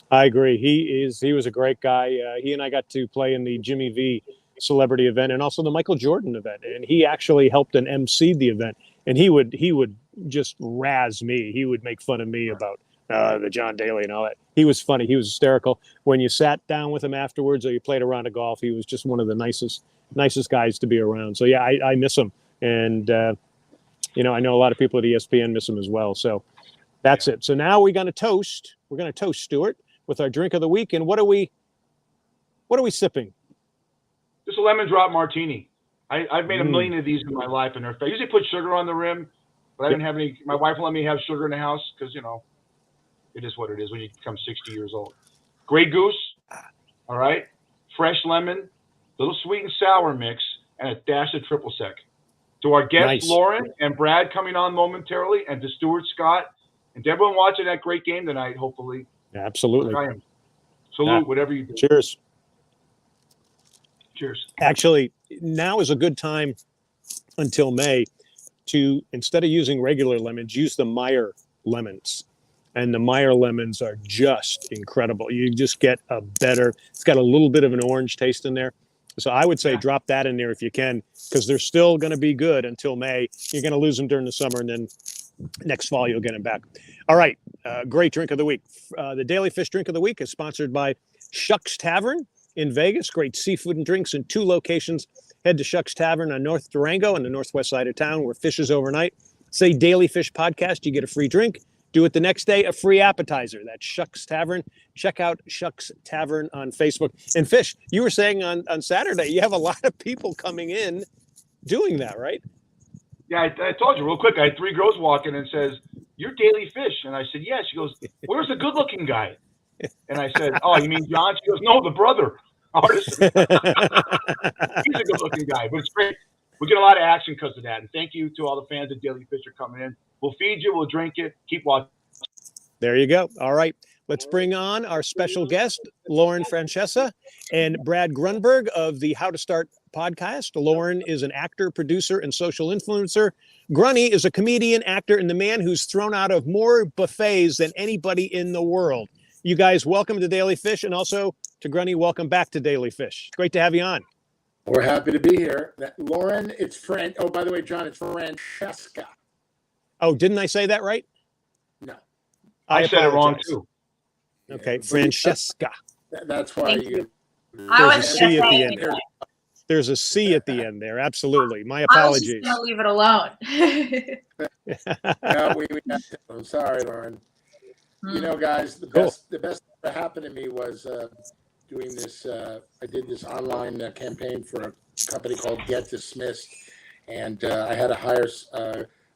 Speaker 2: I agree. He was a great guy. He and I got to play in the Jimmy V celebrity event and also the Michael Jordan event. And he actually helped and emceed the event. And he would just razz me. He would make fun of me about the John Daly and all that. He was funny. He was hysterical. When you sat down with him afterwards or you played a round of golf, he was just one of the nicest guys to be around. So yeah, I miss him. And I know a lot of people at ESPN miss him as well. So that's it. So now we're going to toast Stuart with our drink of the week. And what are we sipping?
Speaker 1: Just a lemon drop martini. I've made a million of these in my life, and I usually put sugar on the rim, but I didn't have any. My wife let me have sugar in the house because it is what it is when you become 60 years old. Grey Goose, all right, fresh lemon, little sweet and sour mix, and a dash of triple sec. To our guests,
Speaker 2: Nice.
Speaker 1: Lauren and Brad, coming on momentarily, and to Stuart Scott, and to everyone watching that great game tonight, hopefully.
Speaker 2: Absolutely.
Speaker 1: I am. Salute, whatever you do.
Speaker 2: Cheers.
Speaker 1: Cheers.
Speaker 2: Actually, now is a good time until May to, instead of using regular lemons, use the Meyer lemons. And the Meyer lemons are just incredible. You just get it's got a little bit of an orange taste in there. So I would say drop that in there if you can, because they're still going to be good until May. You're going to lose them during the summer, and then next fall you'll get them back. All right, great drink of the week. The Daily Fish Drink of the Week is sponsored by Shucks Tavern in Vegas. Great seafood and drinks in 2 locations. Head to Shucks Tavern on North Durango on the northwest side of town where fish is overnight. Say Daily Fish Podcast, you get a free drink. Do it the next day, a free appetizer. That's Shucks Tavern. Check out Shucks Tavern on Facebook. And Fish, you were saying on Saturday, you have a lot of people coming in doing that, right?
Speaker 1: Yeah, I told you real quick. I had 3 girls walk in and says, "You're Daily Fish." And I said, "Yeah." She goes, "Where's the good-looking guy?" And I said, "Oh, you mean John?" She goes, "No, the brother." Artist. He's a good-looking guy, but it's great. We get a lot of action because of that. And thank you to all the fans of Daily Fish for coming in. We'll feed you. We'll drink it. Keep watching.
Speaker 2: There you go. All right. Let's bring on our special guest, Lauren Francessa and Brad Grunberg of the How to Start podcast. Lauren is an actor, producer, and social influencer. Grunny is a comedian, actor, and the man who's thrown out of more buffets than anybody in the world. You guys, welcome to Daily Fish, and also to Grunny, welcome back to Daily Fish. Great to have you on.
Speaker 5: We're happy to be here. Lauren, it's Fran. Oh, by the way, John, it's Francesca.
Speaker 2: Oh, didn't I say that right?
Speaker 5: No.
Speaker 1: I said it wrong,
Speaker 2: apologize.
Speaker 1: too.
Speaker 2: Okay, Francesca.
Speaker 5: That's why
Speaker 6: Thank
Speaker 5: you.
Speaker 6: I
Speaker 2: There's a
Speaker 6: was
Speaker 2: C
Speaker 6: just
Speaker 2: at the
Speaker 6: saying,
Speaker 2: end. There's a C at the end there. Absolutely. My
Speaker 6: I was
Speaker 2: apologies.
Speaker 6: just going to leave it alone.
Speaker 5: No, I'm sorry, Lauren. You know, guys, the best that happened to me was doing this. I did this online campaign for a company called Get Dismissed, and I had to hire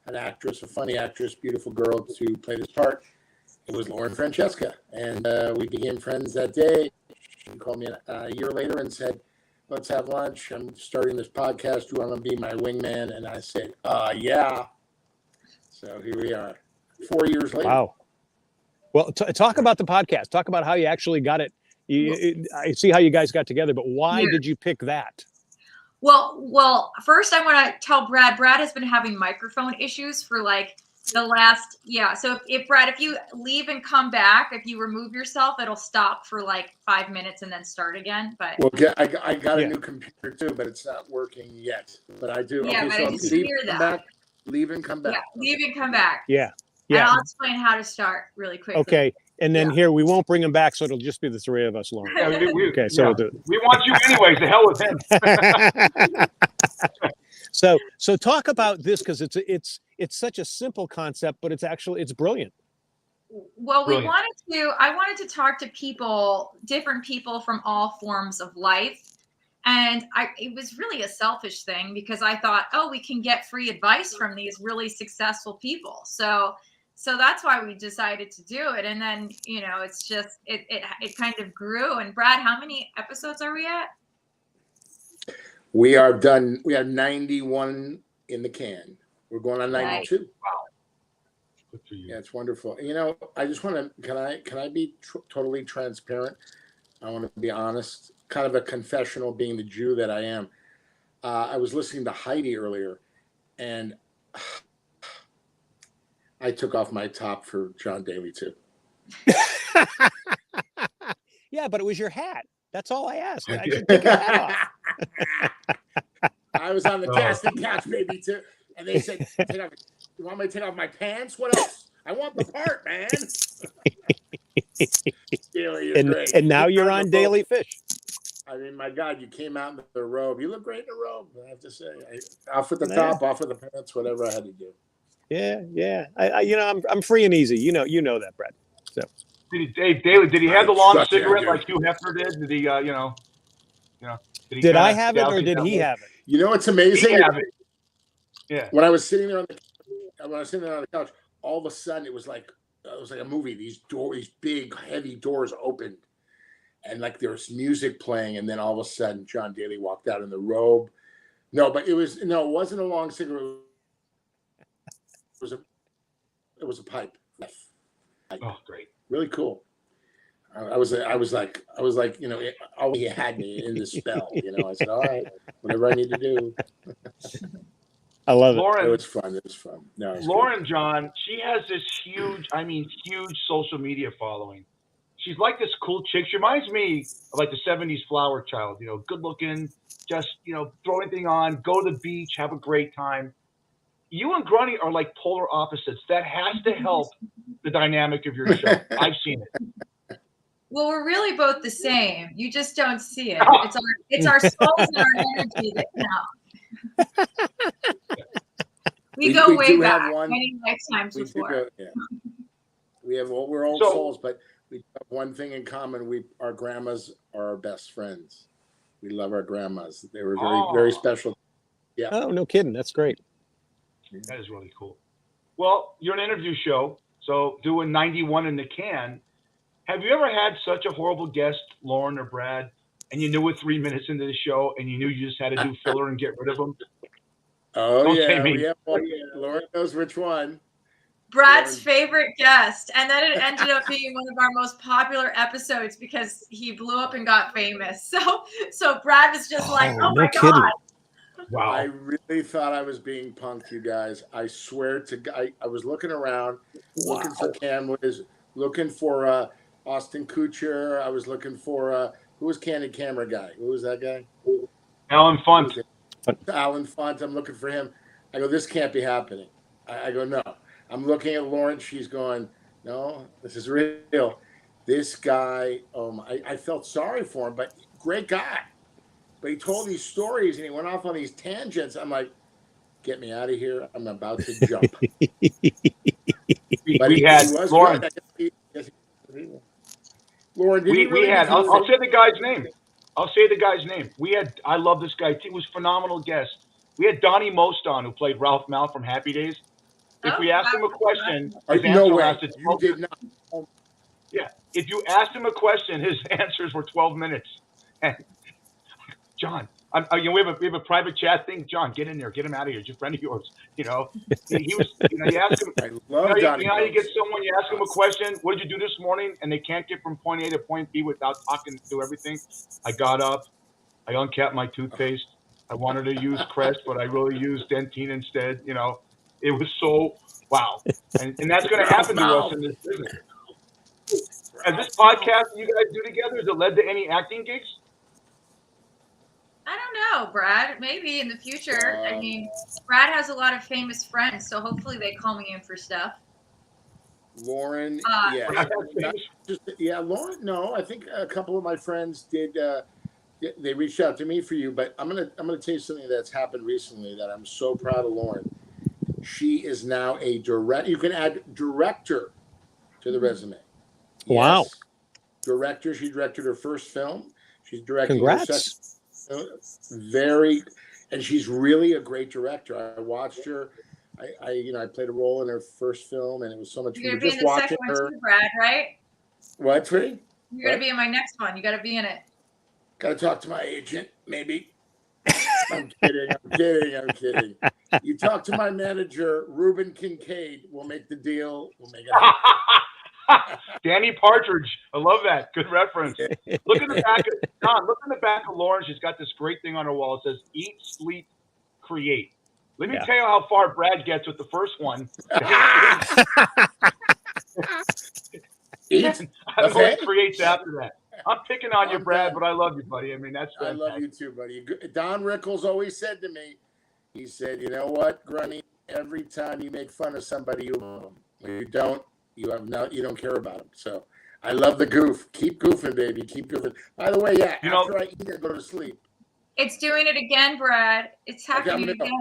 Speaker 5: an actress, a funny actress, beautiful girl to play this part. It was Lauren Francesca, and we became friends that day. She called me a year later and said, "Let's have lunch. I'm starting this podcast. Do you want to be my wingman?" And I said, "Yeah." So here we are, 4 years later.
Speaker 2: Wow. Well, talk about the podcast. Talk about how you actually got it. I see how you guys got together, but why did you pick that?
Speaker 6: Well, first I want to tell Brad has been having microphone issues for like the last, So if Brad, if you leave and come back, if you remove yourself, it'll stop for like 5 minutes and then start again. But
Speaker 5: well, I got a new computer too, but it's not working yet. But I do.
Speaker 6: Yeah,
Speaker 5: okay,
Speaker 6: but I just hear that.
Speaker 5: Leave and come back.
Speaker 6: Yeah, leave and come back.
Speaker 2: Yeah.
Speaker 6: And I'll explain how to start really quickly.
Speaker 2: Okay. And then here, we won't bring him back, so it'll just be the 3 of us, Lauren. Okay, so we'll do it.
Speaker 1: We want you anyways. The hell with him.
Speaker 2: So talk about this, because it's such a simple concept, but it's brilliant.
Speaker 6: Well,
Speaker 1: Brilliant.
Speaker 6: I wanted to talk to people, different people from all forms of life. And it was really a selfish thing because I thought, oh, we can get free advice from these really successful people. So that's why we decided to do it. And then, it's just, it kind of grew. And Brad, how many episodes are we at?
Speaker 5: We are done. We have 91 in the can. We're going on 92.
Speaker 1: Wow. Good for you.
Speaker 5: Yeah, it's wonderful. I just want to, can I be totally transparent? I want to be honest, kind of a confessional being the Jew that I am. I was listening to Heidi earlier and I took off my top for John Daly too.
Speaker 2: Yeah, but it was your hat. That's all I asked. I should take your hat off.
Speaker 5: I was on the casting couch, baby, too. And they said, you want me to take off my pants? What else? I want the part, man. Daly, you're great.
Speaker 2: And now you're on Daily Fish.
Speaker 5: I mean, my God, you came out in the robe. You look great in the robe, I have to say. Off with the top, off with the pants, whatever I had to do.
Speaker 2: Yeah. I'm free and easy. You know that, Brad. So.
Speaker 1: Daly, did he have the long cigarette like Hugh Hefner did? Did he,
Speaker 2: Did I have it or did he have it?
Speaker 5: You know what's amazing?
Speaker 1: He have it. Yeah.
Speaker 5: When I was sitting there on the couch, all of a sudden it was like a movie. These big, heavy doors opened, and like there was music playing, and then all of a sudden John Daly walked out in the robe. It wasn't a long cigarette. It was a pipe.
Speaker 1: Oh, great.
Speaker 5: Really cool. I was like, oh, he had me in the spell. I said, all right, whatever I need to do.
Speaker 2: I love it.
Speaker 1: Lauren,
Speaker 5: it was fun. No,
Speaker 1: Lauren, John, she has this huge social media following. She's like this cool chick. She reminds me of like the 70s flower child, good looking, just, throw anything on, go to the beach, have a great time. You and Grunny are like polar opposites. That has to help the dynamic of your show. I've seen it.
Speaker 6: Well, we're really both the same. You just don't see it. It's our souls and our energy that count. We go way back, many lifetimes before.
Speaker 5: We're old souls, but we have one thing in common. Our grandmas are our best friends. We love our grandmas. They were very, very special. Yeah.
Speaker 2: Oh, no kidding. That's great.
Speaker 1: That is really cool. Well, you're an interview show, so doing 91 in the can. Have you ever had such a horrible guest, Lauren or Brad, and you knew it 3 minutes into the show and you knew you just had to do filler and get rid of them?
Speaker 5: Oh, yeah. Lauren knows which one.
Speaker 6: Brad's favorite guest. And then it ended up being one of our most popular episodes because he blew up and got famous. So Brad was just oh my God.
Speaker 1: Wow.
Speaker 5: I really thought I was being punked, you guys. I swear to God, I was looking around, looking for cameras, looking for Austin Kutcher. I was looking for who was Candid Camera guy? Who was that guy?
Speaker 1: Alan Funt.
Speaker 5: Alan Funt. I'm looking for him. I go, this can't be happening. I go, no. I'm looking at Lauren. She's going, no, this is real. This guy, I felt sorry for him, but great guy. But he told these stories and he went off on these tangents. I'm like, get me out of here. I'm about to jump.
Speaker 1: we had Lauren.
Speaker 5: Lauren,
Speaker 1: I'll say the guy's name. I love this guy. He was a phenomenal guest. We had Donnie Most on, who played Ralph Mal from Happy Days. If we asked him a question, his answer lasted 12
Speaker 5: minutes.
Speaker 1: Yeah. If you asked him a question, his answers were 12 minutes. And John, we have a private chat thing. John, get in there. Get him out of here. He's a friend of yours. He was. You ask him.
Speaker 5: I love Donnie.
Speaker 1: You get someone. You ask them a question. What did you do this morning? And they can't get from point A to point B without talking through everything. I got up. I uncapped my toothpaste. I wanted to use Crest, but I really used Dentine instead. It was so wow. And that's going to happen to us in this business. Has this podcast you guys do together, has it led to any acting gigs?
Speaker 6: I don't know, Brad. Maybe in the future. I mean, Brad has a lot of famous friends, so hopefully they call me in for stuff.
Speaker 5: Lauren, Lauren. No, I think a couple of my friends did. They reached out to me for you, but I'm gonna tell you something that's happened recently that I'm so proud of Lauren. She is now a director. You can add director to the resume.
Speaker 2: Wow.
Speaker 5: Yes. Director, she directed her first film. She's directing
Speaker 2: Congrats.
Speaker 5: her second. And she's really a great director. I watched her. I played a role in her first film, and it was so much
Speaker 6: You're
Speaker 5: fun.
Speaker 6: gonna be in
Speaker 5: Just
Speaker 6: the
Speaker 5: watching
Speaker 6: second one
Speaker 5: her.
Speaker 6: too, Brad, right?
Speaker 5: What, Free?
Speaker 6: You're gonna be in my next one. You gotta be in it.
Speaker 5: Got to talk to my agent, maybe. I'm kidding. You talk to my manager, Ruben Kincaid. We'll make the deal. We'll make it happen.
Speaker 1: Danny Partridge. I love that. Good reference. Look in the back of Don. Look in the back of Lauren. She's got this great thing on her wall. It says "Eat, Sleep, Create." Let me tell you how far Brad gets with the first one. What creates after that? I'm picking on you, Brad, but I love you, buddy. I mean, that's fantastic.
Speaker 5: I love you too, buddy. Don Rickles always said to me, he said, "You know what, Grunny? Every time you make fun of somebody, you love them. When you don't, you don't care about them." So I love the goof. Keep goofing, baby. Keep goofing. By the way, after I eat, I go to sleep.
Speaker 6: It's doing it again, Brad. It's happening again.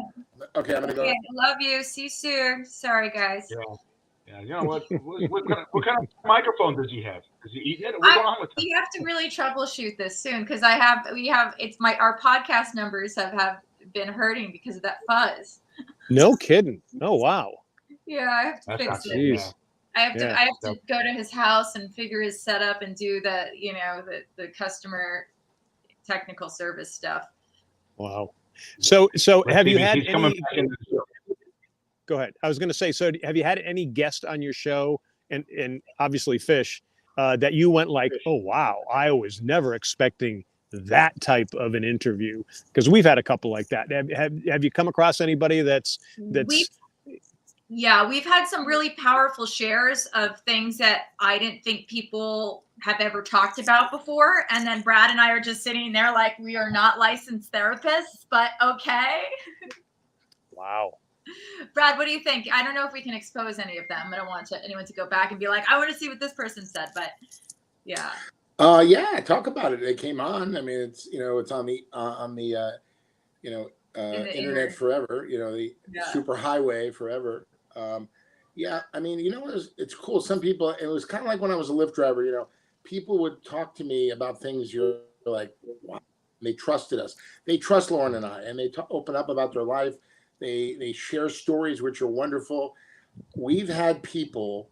Speaker 5: Okay, I'm gonna go.
Speaker 6: Love you. See you soon. Sorry, guys.
Speaker 1: Yeah. You know what kind of microphone does he have? Does he eat it? What's going on with that?
Speaker 6: We have to really troubleshoot this soon because our podcast numbers have been hurting because of that fuzz.
Speaker 2: No kidding. Oh wow.
Speaker 6: Yeah, I have to fix it. I have to go to his house and figure his setup and do the customer technical service stuff.
Speaker 2: Wow. So have you had any? Go ahead. I was going to say, so have you had any guest on your show, and obviously Fish, that you went like, oh wow, I was never expecting that type of an interview? Because we've had a couple like that. Have you come across anybody that's?
Speaker 6: We've had some really powerful shares of things that I didn't think people have ever talked about before. And then Brad and I are just sitting there like, we are not licensed therapists, but okay.
Speaker 2: Wow.
Speaker 6: Brad, what do you think? I don't know if we can expose any of them. I don't want anyone to go back and be like, I want to see what this person said, but yeah.
Speaker 5: Talk about it. They came on. I mean, it's on the internet forever, the super highway forever. I mean, it's cool. Some people, it was kind of like when I was a Lyft driver, people would talk to me about things you're like, wow, they trusted us. They trust Lauren and I, and they open up about their life. They share stories, which are wonderful. We've had people,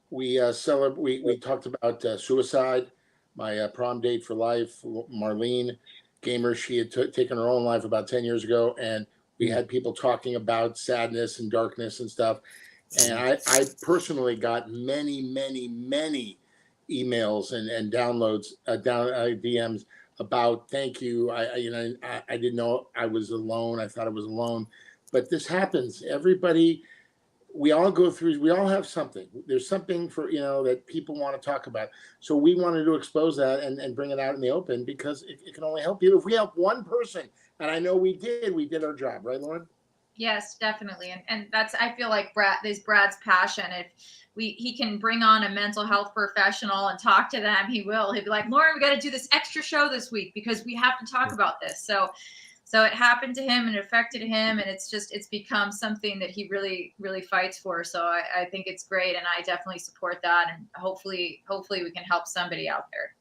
Speaker 5: we talked about suicide, my prom date for life, Marlene Gamer, she had taken her own life about 10 years ago, and we had people talking about sadness and darkness and stuff. And I personally got many, many, many emails and downloads, DMs about thank you. I didn't know I was alone. I thought I was alone, but this happens. Everybody, we all go through. We all have something. There's something for that people want to talk about. So we wanted to expose that and bring it out in the open because it can only help you if we help one person. And I know we did. We did our job, right, Lauren?
Speaker 6: Yes, definitely. And that's, I feel like Brad's passion. If he can bring on a mental health professional and talk to them, he will. He'll be like, Lauren, we got to do this extra show this week because we have to talk about this. So it happened to him and it affected him. And it's become something that he really, really fights for. So I think it's great. And I definitely support that. And hopefully we can help somebody out there.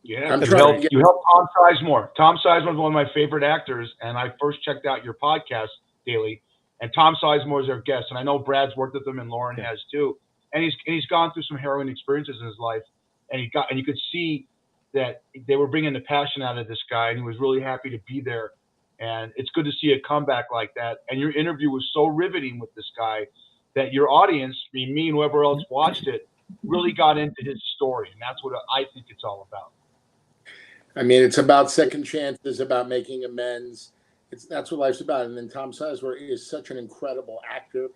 Speaker 1: Yeah, you help Tom Sizemore. Tom Sizemore is one of my favorite actors, and I first checked out your podcast daily. And Tom Sizemore is our guest, and I know Brad's worked with him, and Lauren has too. And he's gone through some harrowing experiences in his life, and you could see that they were bringing the passion out of this guy, and he was really happy to be there. And it's good to see a comeback like that. And your interview was so riveting with this guy that your audience, me and whoever else watched it, really got into his story, and that's what I think it's all about.
Speaker 5: I mean, it's about second chances, about making amends. That's what life's about. And then Tom Sizemore is such an incredible actor,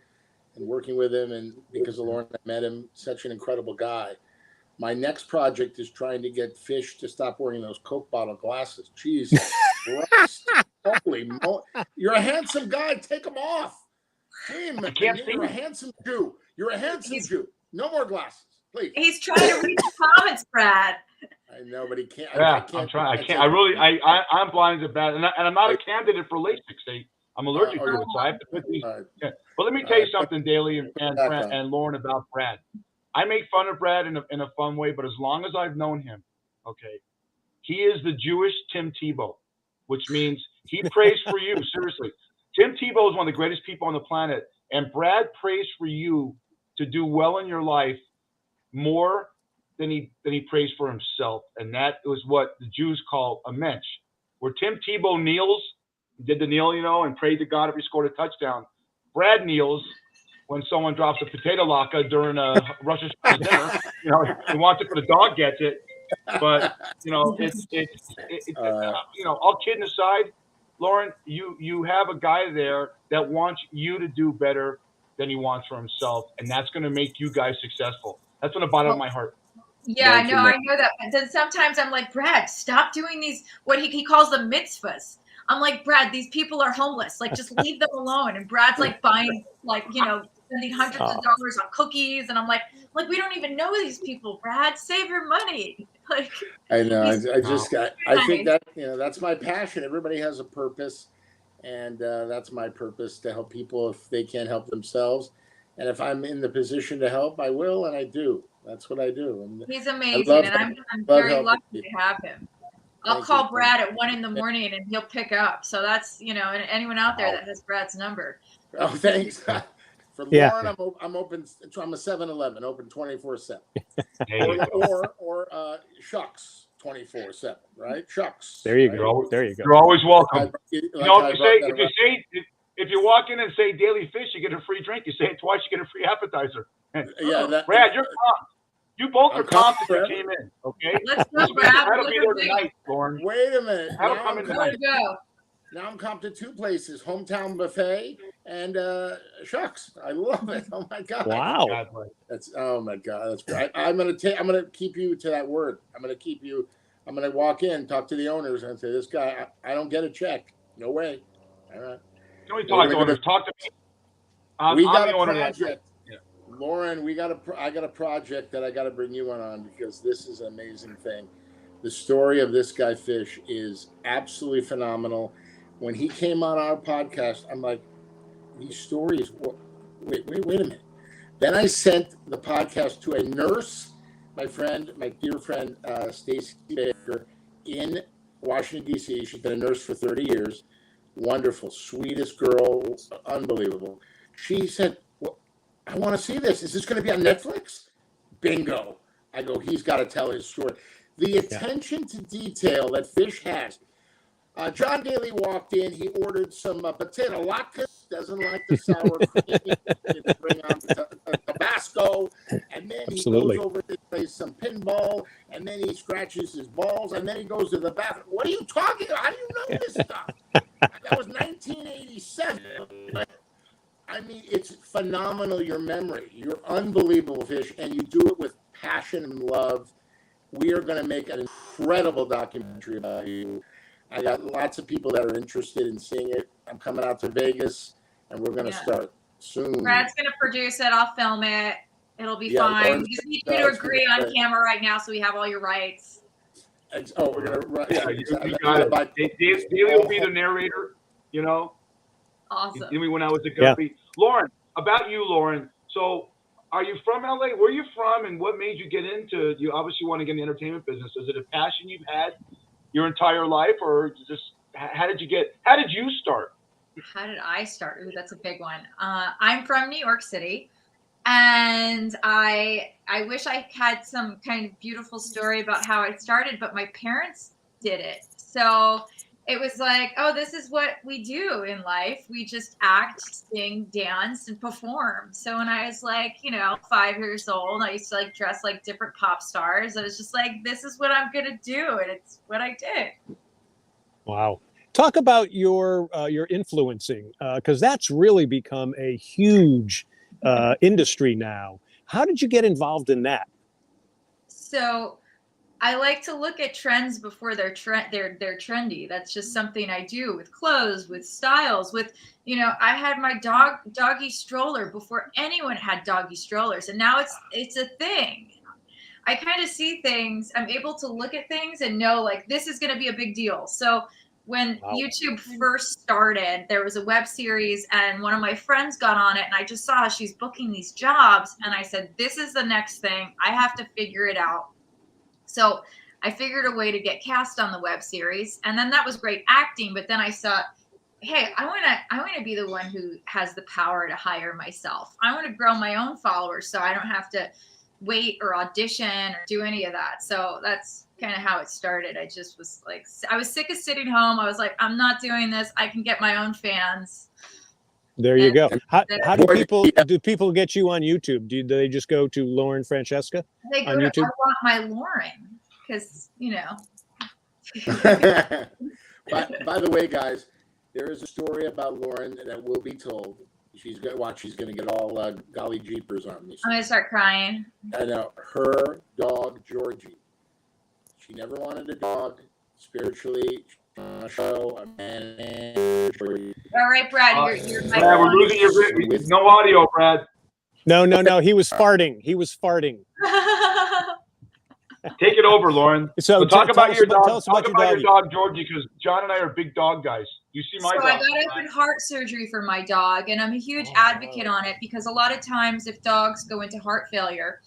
Speaker 5: and working with him, and because of Lauren, I met him, such an incredible guy. My next project is trying to get Fish to stop wearing those Coke bottle glasses. Jesus Christ. Holy you're a handsome guy. Take them off. Hey, man, you're a handsome Jew. You're a handsome Jew. No more glasses, please.
Speaker 6: He's trying to read the comments, Brad.
Speaker 5: I know, but he can't.
Speaker 1: Yeah, I'm trying. I can't. I'm blind as a bat, and I'm not a candidate for LASIK. I'm allergic to it, so I have to put these. Yeah. But let me tell you something, Daly and Lauren, about Brad. I make fun of Brad in a fun way, but as long as I've known him, okay, he is the Jewish Tim Tebow, which means he prays for you. Seriously, Tim Tebow is one of the greatest people on the planet, and Brad prays for you to do well in your life more than he prays for himself, and that was what the Jews call a mensch. Where Tim Tebow kneels, did the kneel, and prayed to God if he scored a touchdown. Brad kneels when someone drops a potato latke during a Rosh Hashanah dinner. He wants it, but the dog gets it. But all kidding aside, Lauren, you have a guy there that wants you to do better than he wants for himself, and that's going to make you guys successful. That's from the bottom of my heart.
Speaker 6: Yeah, I know that. But then sometimes I'm like, Brad, stop doing these, what he calls them mitzvahs. I'm like, Brad, these people are homeless. Like, just leave them alone. And Brad's like buying, spending hundreds of dollars on cookies. And I'm like, we don't even know these people, Brad. Save your money. Like,
Speaker 5: I know. I think that, that's my passion. Everybody has a purpose. And that's my purpose, to help people if they can't help themselves. And if I'm in the position to help, I will, and I do. That's what I do. And
Speaker 6: he's amazing, and I'm very lucky to have him. I'll call Brad at 1 a.m. and he'll pick up. So that's, and anyone out there that has Brad's number.
Speaker 5: Oh, thanks. For Lauren, I'm open. I'm a 7-Eleven, open 24/7. or Shucks 24/7, right? Shucks.
Speaker 2: There you
Speaker 5: right?
Speaker 2: go. There you go.
Speaker 1: You're always welcome. If you walk in and say Daily Fish, you get a free drink. You say it twice, you get a free appetizer. Brad, you're comped. You both are comped if you came in. Okay.
Speaker 6: Let's go, Brad.
Speaker 1: That'll be there tonight, Lauren.
Speaker 5: Wait a minute.
Speaker 1: That'll come in tonight.
Speaker 5: Now I'm comped to 2 places: Hometown Buffet and Shucks. I love it. Oh my God.
Speaker 2: Wow.
Speaker 5: Oh my God. That's great. I'm gonna keep you to that word. I'm gonna walk in, talk to the owners, and say, this guy, I don't get a check. No way. All right.
Speaker 1: Don't talk to owners. Talk to me.
Speaker 5: We got a project. Lauren, I got a project that I got to bring you on because this is an amazing thing. The story of this guy Fish is absolutely phenomenal. When he came on our podcast, I'm like, these stories. Wait a minute. Then I sent the podcast to a nurse, my dear friend, Stacy Baker in Washington, D.C. She's been a nurse for 30 years. Wonderful, sweetest girl, unbelievable. She said, I want to see this. Is this going to be on Netflix? Bingo. I go, he's got to tell his story. The attention to detail that Fish has. John Daly walked in. He ordered some potato latkes. Doesn't like the sour cream. Bring on Tabasco. And then he goes over to play some pinball. And then he scratches his balls. And then he goes to the bathroom. What are you talking about? How do you know this stuff? That was 1987. I mean, it's phenomenal, your memory. You're unbelievable, Fish, and you do it with passion and love. We are going to make an incredible documentary about you. I got lots of people that are interested in seeing it. I'm coming out to Vegas, and we're going to start soon.
Speaker 6: Brad's going to produce it. I'll film it. It'll be fine. We just need you to agree on camera right now so we have all your rights.
Speaker 5: Oh, we're going to...
Speaker 1: Yeah, you got it. Daly will be the narrator,
Speaker 6: Awesome.
Speaker 1: Even when I was a guppy. Lauren, about you, Lauren. So, are you from LA? Where are you from, and what made you get into? You obviously want to get in the entertainment business. Is it a passion you've had your entire life, or just how did you start?
Speaker 6: How did I start? Ooh, that's a big one. I'm from New York City, and I wish I had some kind of beautiful story about how I started, but my parents did it. So it was like, oh, this is what we do in life. We just act, sing, dance, and perform. So when I was 5 years old, I used to dress like different pop stars. I was just like, this is what I'm gonna do, and it's what I did.
Speaker 2: Wow. Talk about your influencing, because that's really become a huge industry now. How did you get involved in that?
Speaker 6: So I like to look at trends before they're trendy. That's just something I do with clothes, with styles, with, I had my doggy stroller before anyone had doggy strollers. And now it's a thing. I kind of see things. I'm able to look at things and know this is going to be a big deal. So when
Speaker 2: Wow.
Speaker 6: YouTube first started, there was a web series and one of my friends got on it and I just saw she's booking these jobs. And I said, this is the next thing. I have to figure it out. So I figured a way to get cast on the web series. And then that was great acting. But then I thought, hey, I want to be the one who has the power to hire myself. I want to grow my own followers so I don't have to wait or audition or do any of that. So that's kind of how it started. I just was like, I was sick of sitting home. I was like, I'm not doing this. I can get my own fans.
Speaker 2: There you go. How do people get you on YouTube? Do they just go to Lauren Francesca
Speaker 6: They
Speaker 2: on
Speaker 6: go to,
Speaker 2: YouTube?
Speaker 6: I want my Lauren because, you know.
Speaker 5: By the way, guys, there is a story about Lauren that will be told. She's going to get all golly jeepers on me.
Speaker 6: I'm going to start crying.
Speaker 5: I know. Her dog, Georgie. She never wanted a dog. Spiritually, a show, a man.
Speaker 6: All right, Brad, you're my
Speaker 1: Brad, we're losing your no audio, Brad.
Speaker 2: No. He was farting.
Speaker 1: Take it over, Lauren.
Speaker 2: So
Speaker 1: talk about your dog.
Speaker 2: Tell us about
Speaker 1: your dog, Georgie, because John and I are big dog guys. You see my dog.
Speaker 6: I got open heart surgery for my dog, and I'm a huge advocate on it because a lot of times if dogs go into heart failure,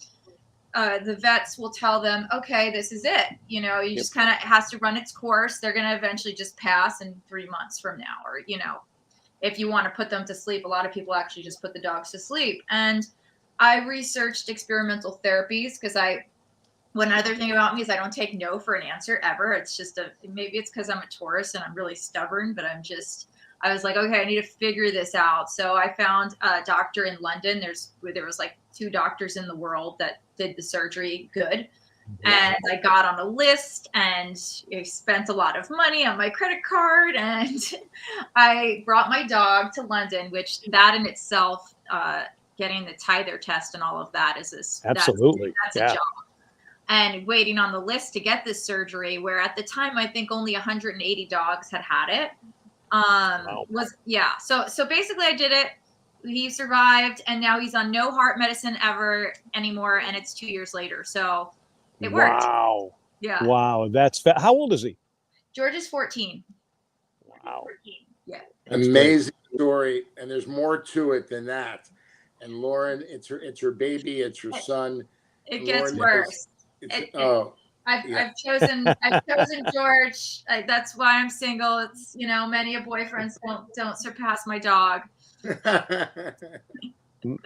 Speaker 6: the vets will tell them, okay, this is it. You know, you just kind of has to run its course. They're going to eventually just pass in 3 months from now, or, you know, if you want to put them to sleep, a lot of people actually just put the dogs to sleep. And I researched experimental therapies because one other thing about me is I don't take no for an answer ever. It's just maybe it's because I'm a Taurus and I'm really stubborn, but I was like, okay, I need to figure this out. So I found a doctor in London. There was like 2 doctors in the world that did the surgery good. And I got on a list and I spent a lot of money on my credit card. And I brought my dog to London, which that in itself, getting the tither test and all of that is
Speaker 2: absolutely
Speaker 6: that's a job. And waiting on the list to get this surgery, where at the time I think only 180 dogs had it.
Speaker 2: Wow.
Speaker 6: So basically I did it. He survived, and now he's on no heart medicine ever anymore, and it's 2 years later. So it worked.
Speaker 2: Wow.
Speaker 6: Yeah.
Speaker 2: Wow. How old is he?
Speaker 6: George is 14.
Speaker 2: Wow.
Speaker 6: 14. Yeah.
Speaker 5: Amazing story, and there's more to it than that. And Lauren, it's her baby, it's her son.
Speaker 6: It gets worse. I've chosen George. That's why I'm single. It's, you know, many boyfriends don't surpass my dog.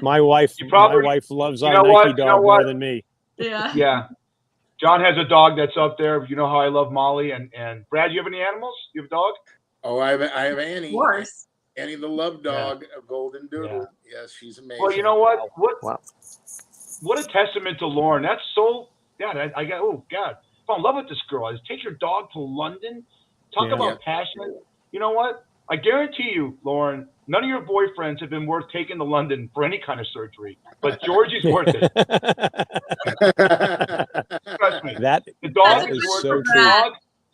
Speaker 2: My wife loves our Nike dog more than me.
Speaker 6: Yeah.
Speaker 1: Yeah. John has a dog that's up there. You know how I love Molly and Brad. You have any animals? You have a dog?
Speaker 5: Oh, I have Annie.
Speaker 6: Of course.
Speaker 5: Annie the love dog, a golden doodle. Yeah. Yes, she's amazing.
Speaker 1: Well, you know what?
Speaker 2: Wow.
Speaker 1: What a testament to Lauren. That's so. God, I got. Oh God, I'm in love with this girl. Take your dog to London. Talk about passionate. You know what? I guarantee you, Lauren, none of your boyfriends have been worth taking to London for any kind of surgery. But Georgie's worth it. Trust me.
Speaker 2: The dog is so true.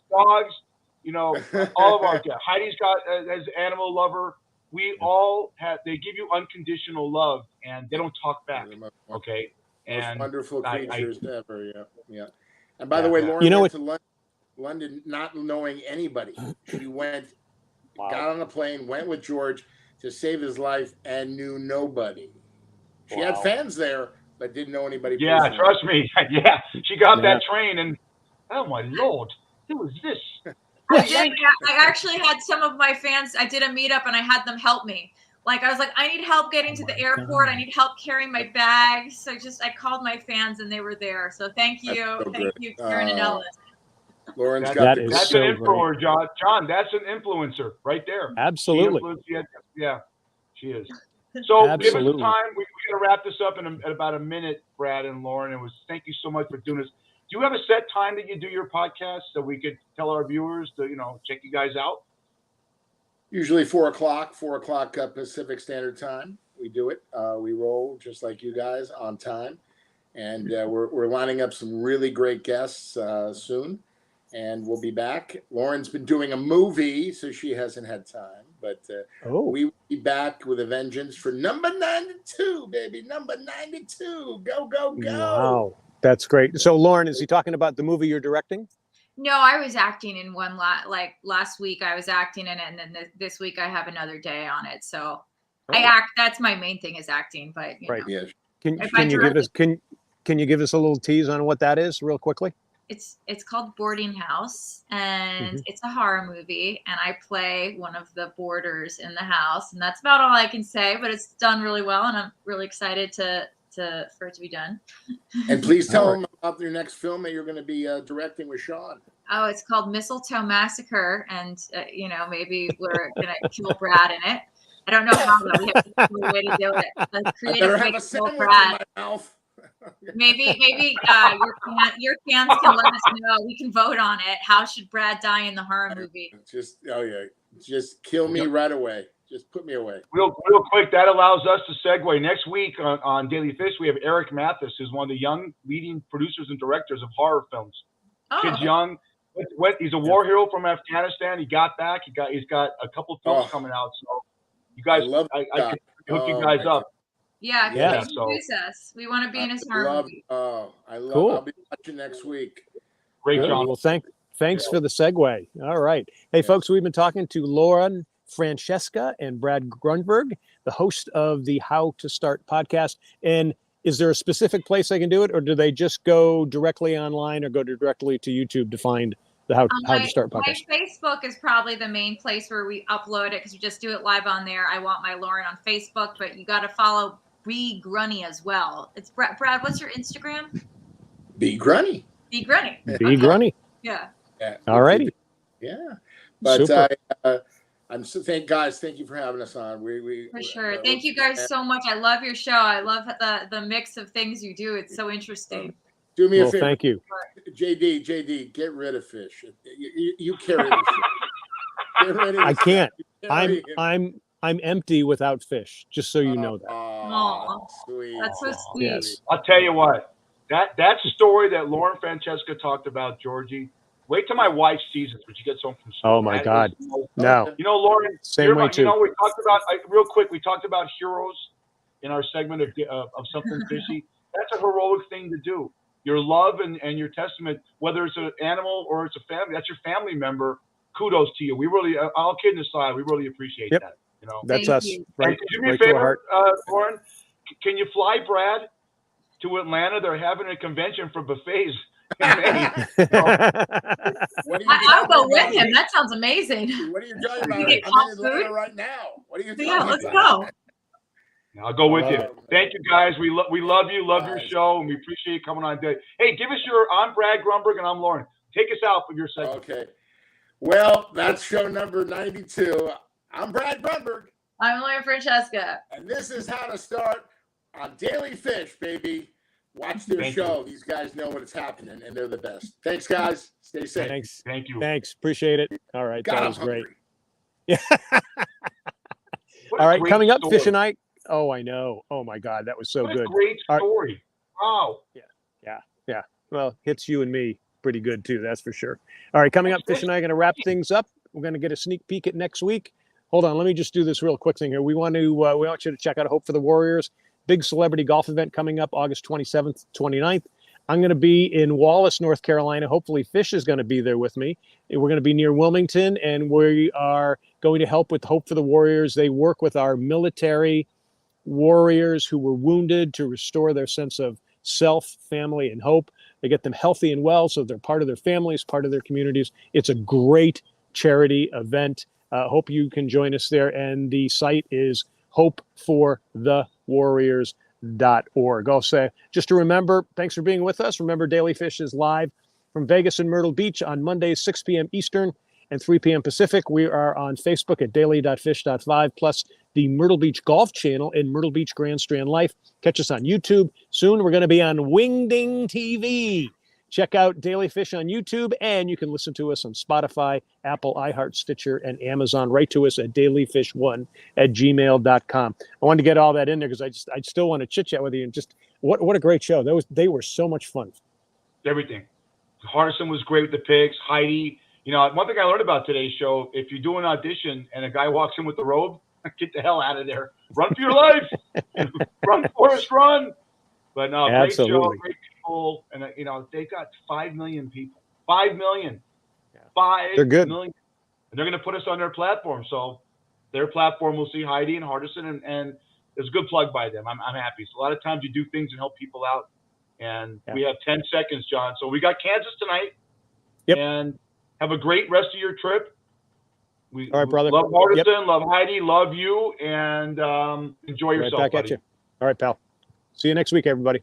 Speaker 1: Dogs. You know, all of our guys. Heidi's got as an animal lover. We all have. They give you unconditional love, and they don't talk back. Okay.
Speaker 5: Most wonderful creatures ever. Yeah. And by the way, Lauren went to London not knowing anybody. She went, got on a plane, went with George to save his life, and knew nobody. She had fans there, but didn't know anybody.
Speaker 1: Yeah, personally. Trust me. Yeah, she got that train, and oh my Lord, who is this?
Speaker 6: I actually had some of my fans. I did a meetup, and I had them help me. Like, I was like, I need help getting to the airport. I need help carrying my bags. So I called my fans and they were there. So thank you. Thank you, Karen and Ellen.
Speaker 5: Lauren's
Speaker 1: that's an influencer, John. John, that's an influencer right there.
Speaker 2: Absolutely.
Speaker 1: Yeah, she is. So give us
Speaker 2: Absolutely.
Speaker 1: time. We got to wrap this up in about a minute, Brad and Lauren. Thank you so much for doing this. Do you have a set time that you do your podcast so we could tell our viewers to, check you guys out?
Speaker 5: Usually 4 o'clock Pacific Standard Time. We do it. We roll just like you guys on time. And we're lining up some really great guests soon. And we'll be back. Lauren's been doing a movie, so she hasn't had time. But we will be back with a vengeance for number 92, baby. Number 92. Go, go, go.
Speaker 2: Wow. That's great. So, Lauren, is he talking about the movie you're directing?
Speaker 6: No, I was acting in one like last week. I was acting in it, and then this week I have another day on it. So I act. That's my main thing is acting. But you know,
Speaker 5: Yes.
Speaker 2: Can you give us a little tease on what that is, real quickly?
Speaker 6: It's called Boarding House, and it's a horror movie, and I play one of the boarders in the house, and that's about all I can say. But it's done really well, and I'm really excited for it to be done.
Speaker 5: And please tell them about your next film that you're going to be directing with Sean.
Speaker 6: Oh, it's called Mistletoe Massacre, and maybe we're gonna kill Brad in it. I don't know how, but we have to find a way to do it. A creative way to kill Brad.
Speaker 5: In my mouth.
Speaker 6: Maybe your fans can let us know. We can vote on it. How should Brad die in the horror movie?
Speaker 5: Just kill me right away. Just put me away.
Speaker 1: Real quick, that allows us to segue. Next week on Daily Fish, we have Eric Mathis, who's one of the young leading producers and directors of horror films. Kid's young. He's a war hero from Afghanistan. He got back. He's got a couple films coming out. So you guys, I can hook you guys up.
Speaker 6: Yeah, introduce us. We want to be in his horror movie.
Speaker 5: Cool. I'll be watching next week.
Speaker 1: Great job.
Speaker 2: Well, thanks for the segue. All right. Hey, folks, we've been talking to Lauren, Francesca, and Brad Grunberg, the host of the How to Start podcast. And is there a specific place I can do it, or do they just go directly online or go directly to YouTube to find the How to Start podcast?
Speaker 6: My Facebook is probably the main place where we upload it because we just do it live on there. I want my Lauren on Facebook, but you got to follow B Grunny as well. It's Brad. What's your Instagram?
Speaker 5: B Grunny.
Speaker 6: B Grunny.
Speaker 2: B Grunny.
Speaker 6: Yeah.
Speaker 2: All righty.
Speaker 5: Yeah. But thank you for having us on.
Speaker 6: For sure. Thank you guys so much. I love your show. I love the mix of things you do. It's so interesting.
Speaker 5: Do me a favor.
Speaker 2: Thank you.
Speaker 5: JD, get rid of Fish. You carry this shit. Get rid of
Speaker 2: I can't. I'm empty without Fish, just so you know that.
Speaker 6: Oh,
Speaker 5: sweet.
Speaker 6: That's so sweet.
Speaker 2: Yes.
Speaker 1: I'll tell you what, that story that Lauren Francesca talked about, Georgie, wait till my wife sees it when she gets home from school.
Speaker 2: Oh my God. No.
Speaker 1: You know, Lauren,
Speaker 2: Same way too.
Speaker 1: You know, we talked about, real quick, we talked about heroes in our segment of something fishy. That's a heroic thing to do. Your love and your testament, whether it's an animal or it's a family, that's your family member. Kudos to you. We really, all kidding aside, we really appreciate that. You know,
Speaker 2: that's us. Right.
Speaker 1: Do me a favor, Lauren. Can you fly Brad to Atlanta? They're having a convention for buffets.
Speaker 6: I'll go with him. That sounds amazing.
Speaker 5: What are you talking about? I'm in Atlanta right now. What are you talking about?
Speaker 6: Let's go.
Speaker 1: I'll go with you. Thank you, guys. We love you, love your show, and we appreciate you coming on today. Hey, give us I'm Brad Grunberg, and I'm Lauren. Take us out for your segment.
Speaker 5: Okay. Well, that's show number 92. I'm Brad Grunberg.
Speaker 6: I'm Lauren Francesca.
Speaker 5: And this is How to Start on Daily Fish, baby. Watch their show. These guys know what's happening, and they're the best. Thanks, guys. Stay safe.
Speaker 2: Thanks.
Speaker 1: Thank you.
Speaker 2: Thanks. Appreciate it. All right. That was great.
Speaker 5: Yeah.
Speaker 2: All right. Coming up, Fish and I. Oh, I know. Oh, my God. That was so good.
Speaker 1: Great story. Wow.
Speaker 2: Yeah. Well, hits you and me pretty good, too. That's for sure. All right. Coming up, Fish and I are going to wrap things up. We're going to get a sneak peek at next week. Hold on. Let me just do this real quick thing here. We want you to check out Hope for the Warriors. Big celebrity golf event coming up August 27th, 29th. I'm going to be in Wallace, North Carolina. Hopefully Fish is going to be there with me. We're going to be near Wilmington, and we are going to help with Hope for the Warriors. They work with our military warriors who were wounded to restore their sense of self, family, and hope. They get them healthy and well so they're part of their families, part of their communities. It's a great charity event. Hope you can join us there. And the site is hopeforthewarriors.org. I'll say, just to remember, thanks for being with us. Remember, Daily Fish is live from Vegas and Myrtle Beach on Mondays, 6 p.m. Eastern and 3 p.m. Pacific. We are on Facebook at daily.fish.5, plus the Myrtle Beach Golf Channel and Myrtle Beach Grand Strand Life. Catch us on YouTube. Soon we're going to be on Wingding TV. Check out Daily Fish on YouTube, and you can listen to us on Spotify, Apple, iHeart, Stitcher, and Amazon. Write to us at dailyfish1@gmail.com. I wanted to get all that in there because I still want to chit-chat with you. And just what a great show. They were so much fun.
Speaker 1: Everything. Hardison was great with the pigs. Heidi. You know, one thing I learned about today's show, if you do an audition and a guy walks in with the robe, get the hell out of there. Run for your life. Run, Forrest, run. But no, great show, great people. And, you know, they got 5 million people. 5 million.
Speaker 2: Yeah.
Speaker 1: 5
Speaker 2: They're good.
Speaker 1: million. And they're going to put us on their platform. So their platform will see Heidi and Hardison, and it's a good plug by them. I'm happy. So a lot of times you do things and help people out. And we have 10 seconds, John. So we got Kansas tonight.
Speaker 2: Yep.
Speaker 1: And have a great rest of your trip. We
Speaker 2: All right, brother.
Speaker 1: love Hardison, love Heidi, love you, and enjoy yourself,
Speaker 2: Right back
Speaker 1: buddy.
Speaker 2: at you. All right, pal. See you next week, everybody.